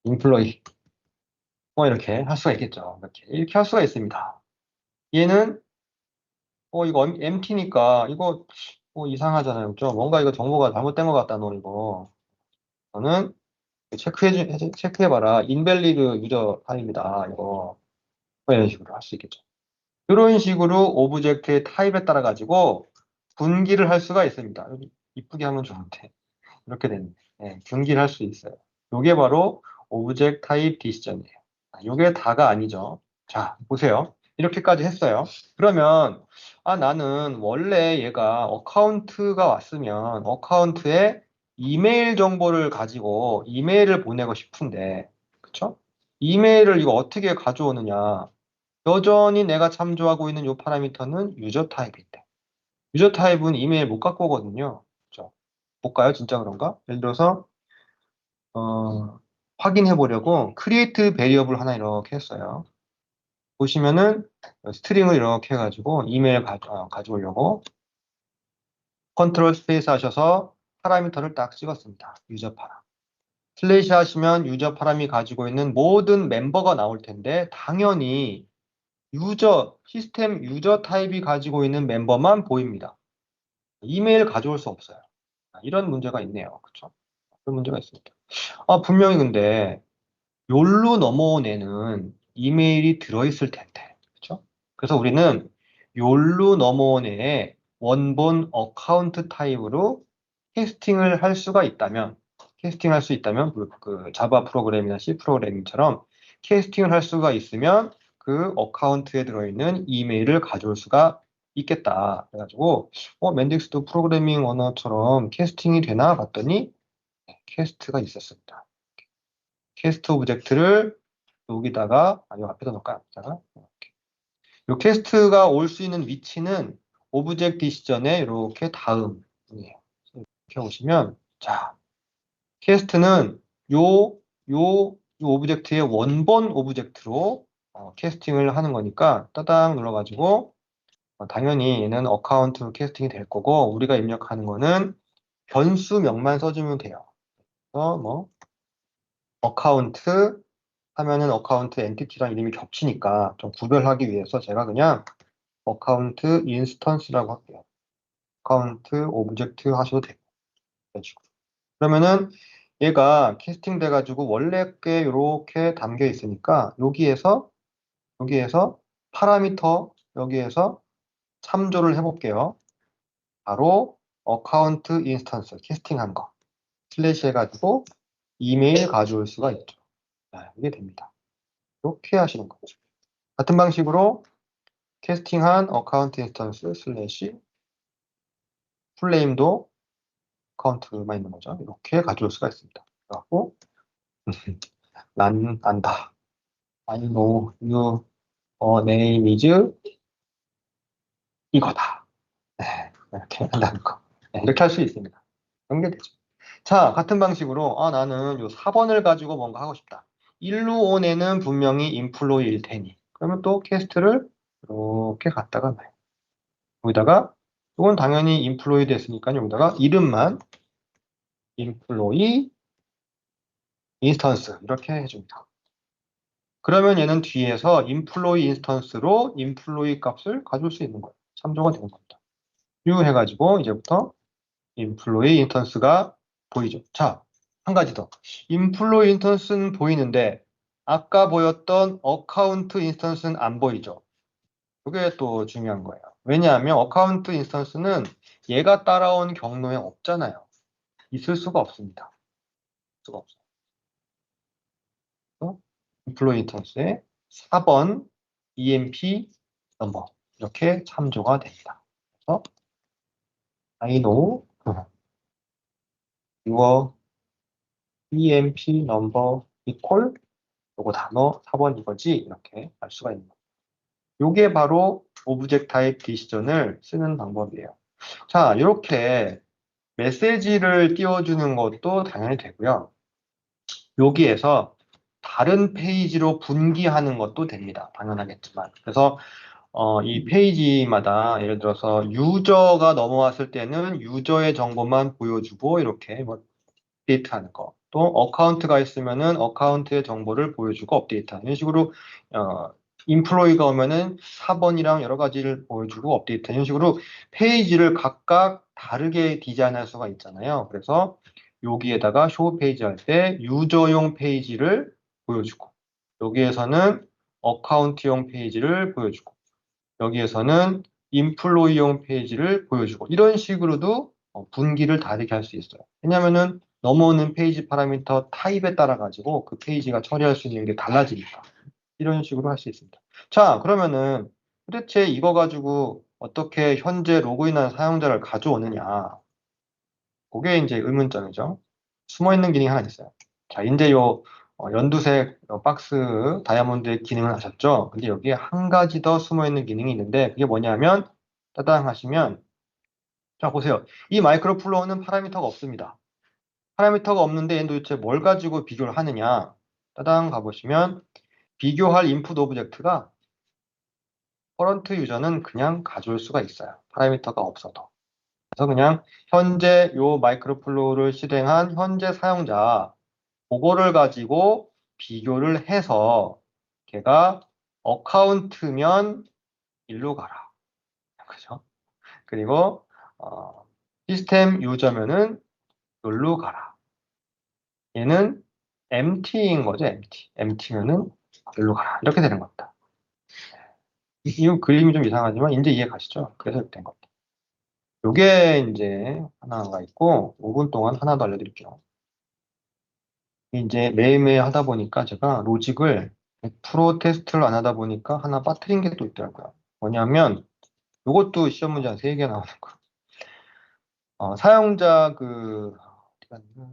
employee 이렇게 할 수가 있겠죠. 이렇게 할 수가 있습니다. 얘는 이거 empty니까 이거 이상하잖아요. 그죠? 뭔가 이거 정보가 잘못된 것 같다 너 이거. 너는 체크해봐라. invalid 유저 타입이다. 이거 이런 식으로 할 수 있겠죠. 이런 식으로 오브젝트의 타입에 따라 가지고 분기를 할 수가 있습니다. 여기 이쁘게 하면 좋은데 이렇게 됐네. 네, 분기를 할 수 있어요. 이게 바로 오브젝트 타입 디시전이에요. 이게 다가 아니죠. 자, 보세요. 이렇게까지 했어요. 그러면 나는 원래 얘가 어카운트가 왔으면 어카운트에 이메일 정보를 가지고 이메일을 보내고 싶은데, 그쵸? 이메일을 이거 어떻게 가져오느냐? 여전히 내가 참조하고 있는 이 파라미터는 유저 타입인데 유저 타입은 이메일 못 갖고 오거든요. 그죠? 못 가요? 진짜 그런가? 예를 들어서 확인해 보려고 create variable 하나 이렇게 했어요. 보시면은 스트링을 이렇게 해가지고 이메일 가져오려고 컨트롤 스페이스 하셔서 파라미터를 딱 찍었습니다. 유저 파라. 슬래시 하시면 유저 파람이 가지고 있는 모든 멤버가 나올 텐데 당연히 시스템 유저 타입이 가지고 있는 멤버만 보입니다. 이메일 가져올 수 없어요. 이런 문제가 있네요. 그렇죠? 그런 문제가 있습니다. 분명히 근데 욜로 넘어온 애는 이메일이 들어있을 텐데. 그렇죠? 그래서 우리는 욜로 넘어온 애의 원본 어카운트 타입으로 캐스팅을 할 수가 있다면 캐스팅할 수 있다면 그 자바 프로그램이나 C 프로그래밍처럼 캐스팅을 할 수가 있으면 그 어카운트에 들어있는 이메일을 가져올 수가 있겠다. 그래가지고 맨딕스도 프로그래밍 언어처럼 캐스팅이 되나 봤더니 캐스트가 있었습니다. 캐스트 오브젝트를 여기다가 이 앞에다 놓을까요? 앞에다가 이렇게. 이 캐스트가 올 수 있는 위치는 오브젝트 디시전에 이렇게 다음이에요. 이렇게 오시면 자 캐스트는 요 오브젝트의 원본 오브젝트로 캐스팅을 하는 거니까 따당 눌러가지고 당연히 얘는 어카운트 캐스팅이 될 거고 우리가 입력하는 거는 변수명만 써주면 돼요. 그래서 뭐 어카운트 하면은 어카운트 엔티티랑 이름이 겹치니까 좀 구별하기 위해서 제가 그냥 어카운트 인스턴스라고 할게요. 어카운트 오브젝트 하셔도 되고 이런 식으로. 그러면은 얘가 캐스팅 돼가지고 원래 게 이렇게 담겨 있으니까 여기에서 파라미터 여기에서 참조를 해볼게요. 바로 어카운트 인스턴스 캐스팅한 거 슬래시 해가지고 이메일 가져올 수가 있죠. 이게 됩니다. 이렇게 하시는 거죠. 같은 방식으로 캐스팅한 어카운트 인스턴스 슬래시 풀네임도 어카운트만 있는 거죠. 이렇게 가져올 수가 있습니다. 그래갖고 난 안다. I know you name is 이거다. 네, 이렇게 한다는 거. 네, 이렇게 할 수 있습니다. 연결되죠. 자, 같은 방식으로 나는 요 4번을 가지고 뭔가 하고 싶다. 1루 온에는 분명히 인플로이일 테니. 그러면 또 캐스트를 이렇게 갖다가 놔요. 여기다가 이건 당연히 인플로이 됐으니까 여기다가 이름만 인플로이 인스턴스 이렇게 해줍니다. 그러면 얘는 뒤에서 인플로이 인스턴스로 인플로이 값을 가져올 수 있는 거예요. 참조가 되는 겁니다. U 해가지고 이제부터 인플로이 인스턴스가 보이죠. 자, 한 가지 더. 인플로이 인스턴스는 보이는데 아까 보였던 어카운트 인스턴스는 안 보이죠. 이게 또 중요한 거예요. 왜냐하면 어카운트 인스턴스는 얘가 따라온 경로에 없잖아요. 있을 수가 없습니다. 수가 없어요. 인플로이 인스턴스의 4번 EMP 넘버 이렇게 참조가 됩니다. 그래서 I know your EMP number equal 요거 단어 4번 이거지 이렇게 알 수가 있는 거예요. 요게 바로 오브젝트 타입 디시전을 쓰는 방법이에요. 자, 이렇게 메시지를 띄워주는 것도 당연히 되고요. 여기에서 다른 페이지로 분기하는 것도 됩니다. 당연하겠지만. 그래서 이 페이지마다 예를 들어서 유저가 넘어왔을 때는 유저의 정보만 보여주고 이렇게 뭐 업데이트하는 거. 또 어카운트가 있으면은 어카운트의 정보를 보여주고 업데이트하는 이런 식으로 인플로이가 오면은 4번이랑 여러 가지를 보여주고 업데이트 이런 식으로 페이지를 각각 다르게 디자인할 수가 있잖아요. 그래서 여기에다가 쇼 페이지 할 때 유저용 페이지를 보여주고 여기에서는 어카운트용 페이지를 보여주고 여기에서는 인플로이용 페이지를 보여주고 이런 식으로도 분기를 다르게 할 수 있어요. 왜냐면은 넘어오는 페이지 파라미터 타입에 따라 가지고 그 페이지가 처리할 수 있는 게 달라지니까 이런 식으로 할 수 있습니다. 자, 그러면은 도대체 이거 가지고 어떻게 현재 로그인한 사용자를 가져오느냐? 그게 이제 의문점이죠. 숨어 있는 기능이 하나 있어요. 자, 이제 요 연두색 박스 다이아몬드의 기능을 하셨죠? 근데 여기에 한 가지 더 숨어 있는 기능이 있는데 그게 뭐냐면 따당 하시면 자, 보세요. 이 마이크로 플로어는 파라미터가 없습니다. 파라미터가 없는데 얘는 도대체 뭘 가지고 비교를 하느냐? 따당 가보시면 비교할 인풋 오브젝트가 커런트 유저는 그냥 가져올 수가 있어요. 파라미터가 없어도. 그래서 그냥 현재 요 마이크로 플로우를 실행한 현재 사용자 그거를 가지고 비교를 해서 걔가 어카운트면 일로 가라. 그죠? 그리고 시스템 유저면은 여기로 가라. 얘는 empty인 거죠, empty. empty면은 여기로 가라. 이렇게 되는 겁니다. 이 그림이 좀 이상하지만 이제 이해 가시죠? 그래서 이렇게 된 겁니다. 요게 이제 하나가 있고 5분 동안 하나 더 알려드릴게요. 이제 매일매일 하다 보니까 제가 로직을 100% 테스트를 안 하다 보니까 하나 빠뜨린 게 또 있더라고요. 뭐냐면 이것도 시험 문제 한 3개 나오는 거. 사용자 어디 갔나?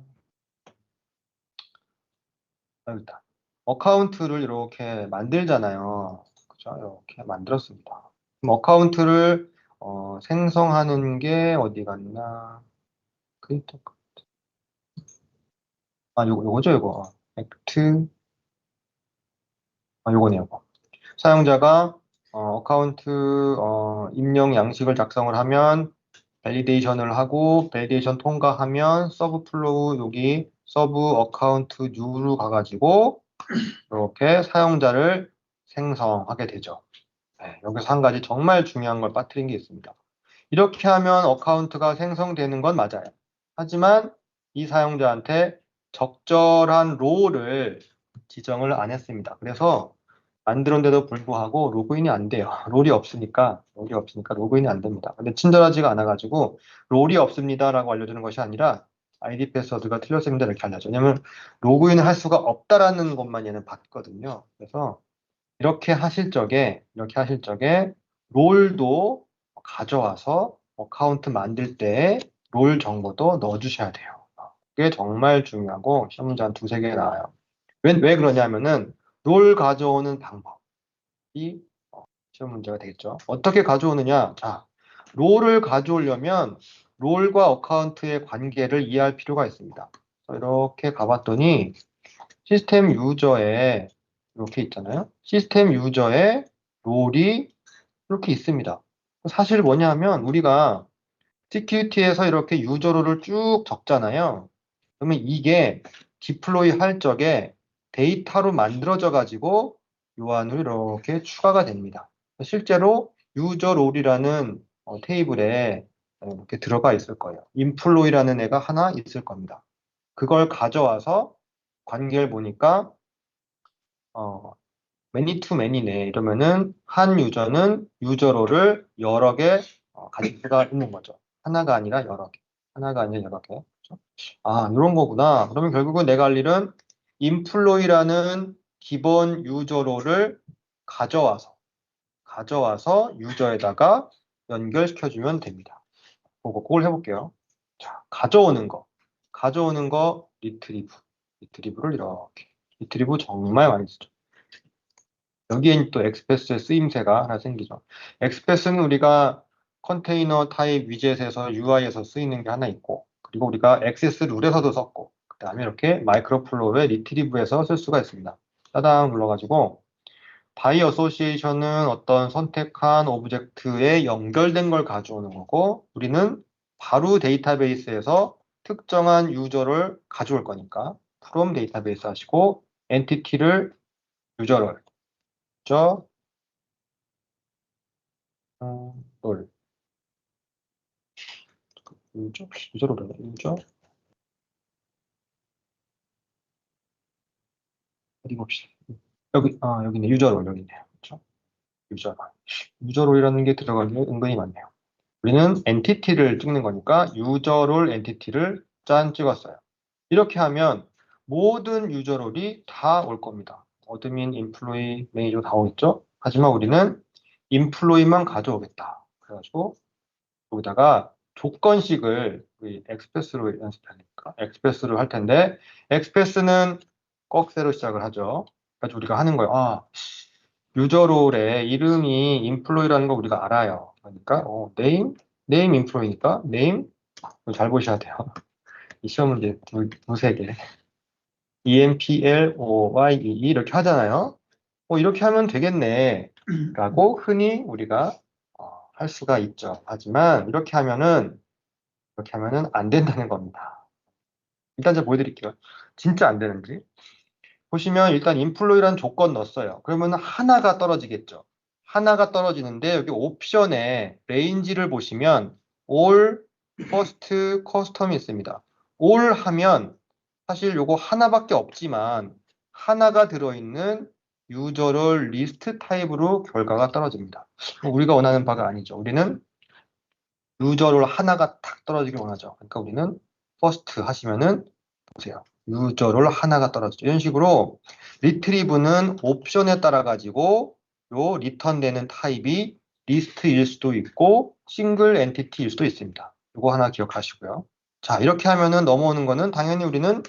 여기 있다. 어카운트를 이렇게 만들잖아요. 그죠? 이렇게 만들었습니다. 그럼 어카운트를 생성하는 게 어디 갔나? 크리에이터. 요거죠, 요거. 액트. 요거네요, 요거. 사용자가 어카운트 입력 양식을 작성을 하면 밸리데이션을 하고 밸리데이션 통과하면 서브 플로우 여기 서브 어카운트 뉴로 가가지고 이렇게 사용자를 생성하게 되죠. 네, 여기서 한 가지 정말 중요한 걸 빠뜨린 게 있습니다. 이렇게 하면 어카운트가 생성되는 건 맞아요. 하지만 이 사용자한테 적절한 롤을 지정을 안 했습니다. 그래서 만들었는데도 불구하고 로그인이 안 돼요. 롤이 없으니까 로그인이 안 됩니다. 근데 친절하지가 않아가지고 롤이 없습니다라고 알려주는 것이 아니라 아이디 패스워드가 틀렸습니다 이렇게 알려줘. 왜냐면 로그인을 할 수가 없다라는 것만 얘는 봤거든요. 그래서 이렇게 하실 적에 롤도 가져와서 어카운트 만들 때 롤 정보도 넣어주셔야 돼요. 그게 정말 중요하고 시험 문제 한 두세 개 나와요. 왜 그러냐면은 롤 가져오는 방법이 시험 문제가 되겠죠. 어떻게 가져오느냐? 자, 롤을 가져오려면 롤과 어카운트의 관계를 이해할 필요가 있습니다. 이렇게 가봤더니 시스템 유저에 이렇게 있잖아요. 시스템 유저에 롤이 이렇게 있습니다. 사실 뭐냐면 우리가 CQT에서 이렇게 유저 롤을 쭉 적잖아요. 그러면 이게 디플로이 할 적에 데이터로 만들어져 가지고 요 안으로 이렇게 추가가 됩니다. 실제로 유저 롤이라는 테이블에 이렇게 들어가 있을 거예요. 인플로이라는 애가 하나 있을 겁니다. 그걸 가져와서 관계를 보니까 어, 매니 투 매니네 이러면은 한 유저는 유저로를 여러 개 가질 수가 있는 거죠. 하나가 아니라 여러 개. 하나가 아니라 여러 개. 그렇죠? 이런 거구나. 그러면 결국은 내가 할 일은 인플로이라는 기본 유저로를 가져와서 유저에다가 연결시켜주면 됩니다. 그걸 해볼게요. 자, 가져오는 거 리트리브를 이렇게. 리트리브 정말 많이 쓰죠. 여기엔 또 엑스패스의 쓰임새가 하나 생기죠. 엑스패스는 우리가 컨테이너 타입 위젯에서 UI에서 쓰이는 게 하나 있고, 그리고 우리가 액세스 룰에서도 썼고, 그 다음에 이렇게 마이크로플로우의 리트리브에서 쓸 수가 있습니다. 따당 눌러가지고, 바이 어소시에이션은 어떤 선택한 오브젝트에 연결된 걸 가져오는 거고, 우리는 바로 데이터베이스에서 특정한 유저를 가져올 거니까, from 데이터베이스 하시고, 엔티티를 유저를 저 롤 유저로 그래 유저 어디 봅시다. 여기네 유저롤 여기 있네요. 그렇죠? 유저롤이라는 게 들어가는 게 은근히 많네요. 우리는 엔티티를 찍는 거니까 유저롤 엔티티를 짠 찍었어요. 이렇게 하면 모든 유저롤이 다 올 겁니다. 어드민, 인플로이, 매니저 다 오겠죠? 하지만 우리는 인플로이만 가져오겠다. 그래가지고 여기다가 조건식을 우리 엑스패스로 연습하니까 엑스패스로 할 텐데 엑스패스는 꺽쇠로 시작을 하죠. 그래서 우리가 하는 거예요. 유저롤의 이름이 인플로이라는 거 우리가 알아요. 그러니까 네임 인플로이니까 네임 잘 보셔야 돼요. 이 시험 문제 두세 개. EMPLOYEE 이렇게 하잖아요. 이렇게 하면 되겠네. 라고 흔히 우리가 할 수가 있죠. 하지만 이렇게 하면은 안 된다는 겁니다. 일단 제가 보여드릴게요. 진짜 안 되는지. 보시면 일단 인플로이라는 조건 넣었어요. 그러면 하나가 떨어지겠죠. 하나가 떨어지는데 여기 옵션에 레인지를 보시면 all, first, custom이 있습니다. all 하면 사실 요거 하나밖에 없지만 하나가 들어있는 유저를 리스트 타입으로 결과가 떨어집니다. 우리가 원하는 바가 아니죠. 우리는 유저를 하나가 탁 떨어지길 원하죠. 그러니까 우리는 first 하시면은 보세요. 유저롤 하나가 떨어지죠. 이런 식으로 retrieve는 옵션에 따라 가지고 요 리턴되는 타입이 리스트일 수도 있고 싱글 엔티티일 수도 있습니다. 이거 하나 기억하시고요. 자, 이렇게 하면은 넘어오는 거는 당연히 우리는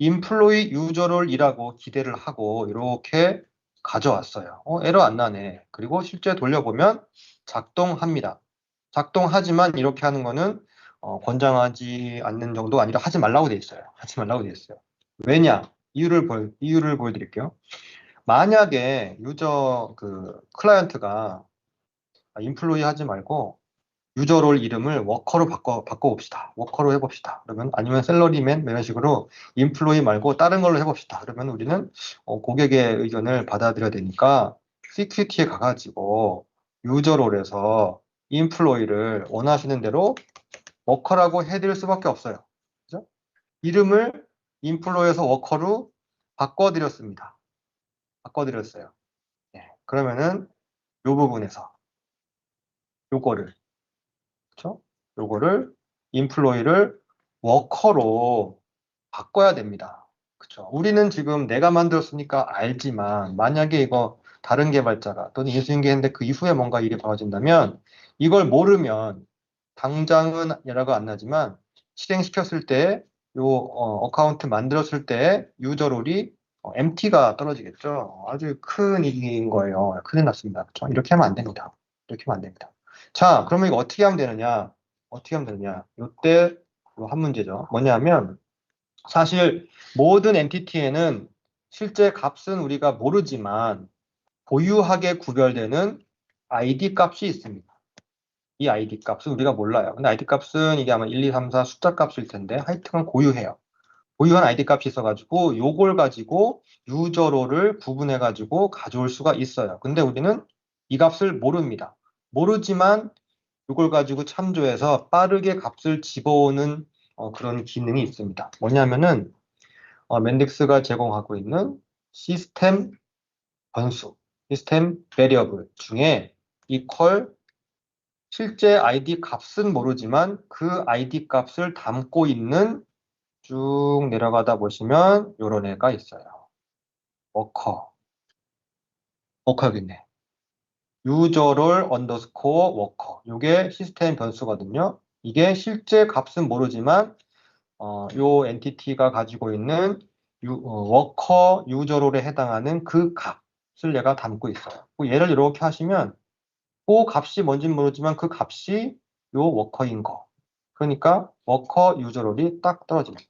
employee user롤이라고 기대를 하고 이렇게 가져왔어요. 에러 안 나네. 그리고 실제 돌려보면 작동합니다. 작동하지만 이렇게 하는 거는 권장하지 않는 정도가 아니라 하지 말라고 돼 있어요. 하지 말라고 돼 있어요. 왜냐? 이유를 보여드릴게요. 만약에 유저 그 클라이언트가 인플로이 하지 말고 유저롤 이름을 워커로 바꿔봅시다. 워커로 해봅시다. 그러면 아니면 셀러리맨 이런 식으로 인플로이 말고 다른 걸로 해봅시다. 그러면 우리는 고객의 의견을 받아들여야 되니까 CQT에 가가지고 유저롤에서 인플로이를 원하시는 대로 워커라고 해드릴 수밖에 없어요. 그죠? 이름을 인플로이에서 워커로 바꿔드렸습니다. 바꿔드렸어요. 네. 그러면은 이 부분에서 요거를 그렇죠? 요거를 인플로이를 워커로 바꿔야 됩니다. 그렇죠? 우리는 지금 내가 만들었으니까 알지만 만약에 이거 다른 개발자가 또는 인수인계했는데 그 이후에 뭔가 일이 벌어진다면 이걸 모르면 당장은 연락이 안 나지만 실행시켰을 때 요 어카운트 만들었을 때 유저롤이 MT가 떨어지겠죠. 아주 큰 일인 거예요. 큰일 났습니다. 그렇죠? 이렇게 하면 안 됩니다. 이렇게 하면 안 됩니다. 자, 그러면 이거 어떻게 하면 되느냐? 어떻게 하면 되느냐? 이때 한 문제죠. 뭐냐면 사실 모든 엔티티에는 실제 값은 우리가 모르지만 고유하게 구별되는 ID 값이 있습니다. 이 ID 값은 우리가 몰라요. 근데 ID 값은 이게 아마 1, 2, 3, 4 숫자 값일 텐데 하여튼 고유해요. 고유한 ID 값이 있어가지고 요걸 가지고 유저로를 구분해가지고 가져올 수가 있어요. 근데 우리는 이 값을 모릅니다. 모르지만 이걸 가지고 참조해서 빠르게 값을 집어오는 그런 기능이 있습니다. 뭐냐면은 맨딕스가 제공하고 있는 시스템 변수, 시스템 베리어블 중에 equal 실제 ID 값은 모르지만 그 ID 값을 담고 있는 쭉 내려가다 보시면 이런 애가 있어요. 워커, 워커 여기 있네. 유저롤 언더스코어 워커. 이게 시스템 변수거든요. 이게 실제 값은 모르지만 요 엔티티가 가지고 있는 워커 유저롤에 해당하는 그 값을 얘가 담고 있어요. 그 얘를 이렇게 하시면 그 값이 뭔지는 모르지만 그 값이 요 워커인 거. 그러니까 워커 유저롤이 딱 떨어집니다.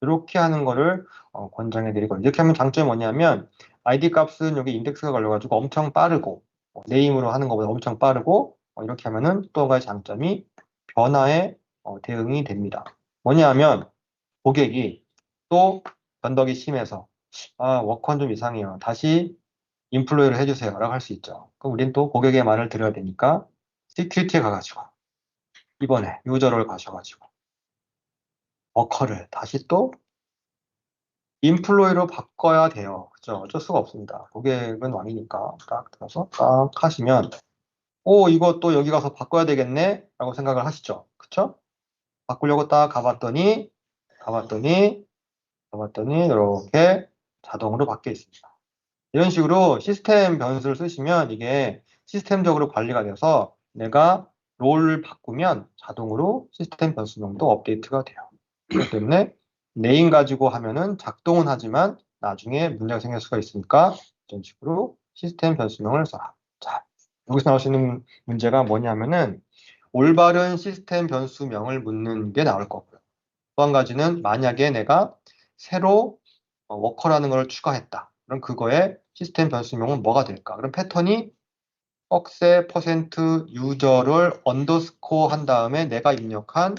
이렇게 하는 거를 권장해 드리거든요. 이렇게 하면 장점이 뭐냐면 ID 값은 여기 인덱스가 걸려가지고 엄청 빠르고 네임으로 하는 것보다 엄청 빠르고 이렇게 하면은 또 한 가지 장점이 변화에 대응이 됩니다. 뭐냐면 고객이 또 변덕이 심해서 워컨 좀 이상해요. 다시 인플로이를 해주세요. 라고 할 수 있죠. 그럼 우린 또 고객의 말을 들어야 되니까 CQT에 가가지고 이번에 유저를 가셔가지고 워커를 다시 또 인플로이로 바꿔야 돼요. 그죠? 어쩔 수가 없습니다. 고객은 왕이니까 딱 들어서 딱 하시면 이거 또 여기 가서 바꿔야 되겠네? 라고 생각을 하시죠. 그쵸? 바꾸려고 딱 가봤더니 이렇게 자동으로 바뀌어 있습니다. 이런 식으로 시스템 변수를 쓰시면 이게 시스템적으로 관리가 돼서 내가 롤을 바꾸면 자동으로 시스템 변수명도 업데이트가 돼요. 그렇기 때문에 네임 가지고 하면은 작동은 하지만 나중에 문제가 생길 수가 있으니까 이런 식으로 시스템 변수명을 써라. 자, 여기서 나올 수 있는 문제가 뭐냐면은 올바른 시스템 변수명을 묻는 게 나올 거고요. 또 한 가지는 만약에 내가 새로 워커라는 걸 추가했다. 그럼 그거의 시스템 변수명은 뭐가 될까? 그럼 패턴이 억세 퍼센트 유저를 언더스코어 한 다음에 내가 입력한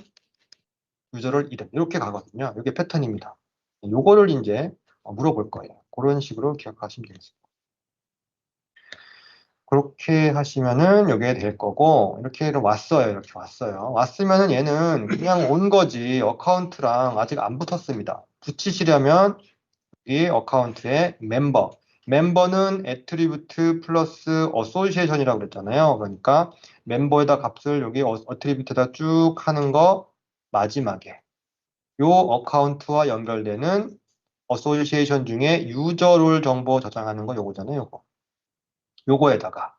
유저를 이름 이렇게 가거든요. 이게 패턴입니다. 요거를 이제 물어볼 거예요. 그런 식으로 기억하시면 되겠습니다. 그렇게 하시면은 여기에 될 거고 이렇게 왔어요. 이렇게 왔어요. 왔으면은 얘는 그냥 온 거지 어카운트랑 아직 안 붙었습니다. 붙이시려면 이 어카운트의 멤버는 애트리뷰트 플러스 어소시에이션이라고 그랬잖아요. 그러니까 멤버에다 값을 여기 어트리뷰트에다 쭉 하는 거 마지막에 요 어카운트와 연결되는 어소시에이션 중에 유저롤 정보 저장하는 거 요거잖아요, 요거. 요거에다가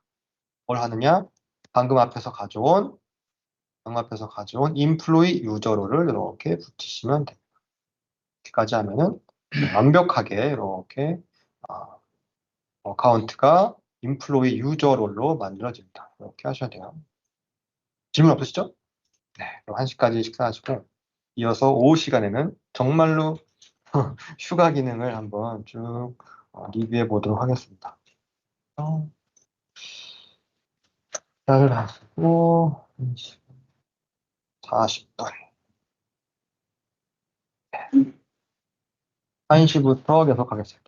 뭘 하느냐? 방금 앞에서 가져온 인플로이 유저롤을 이렇게 붙이시면 됩니다. 여기까지 하면은 완벽하게 이렇게 아, 어카운트가 인플로이 유저롤로 만들어집니다. 이렇게 하셔야 돼요. 질문 없으시죠? 네, 그럼 1시까지 식사하시고 이어서 오후 시간에는 정말로 휴가 기능을 한번 쭉 리뷰해 보도록 하겠습니다. 잘 하시고 40분 1시부터 계속하겠습니다.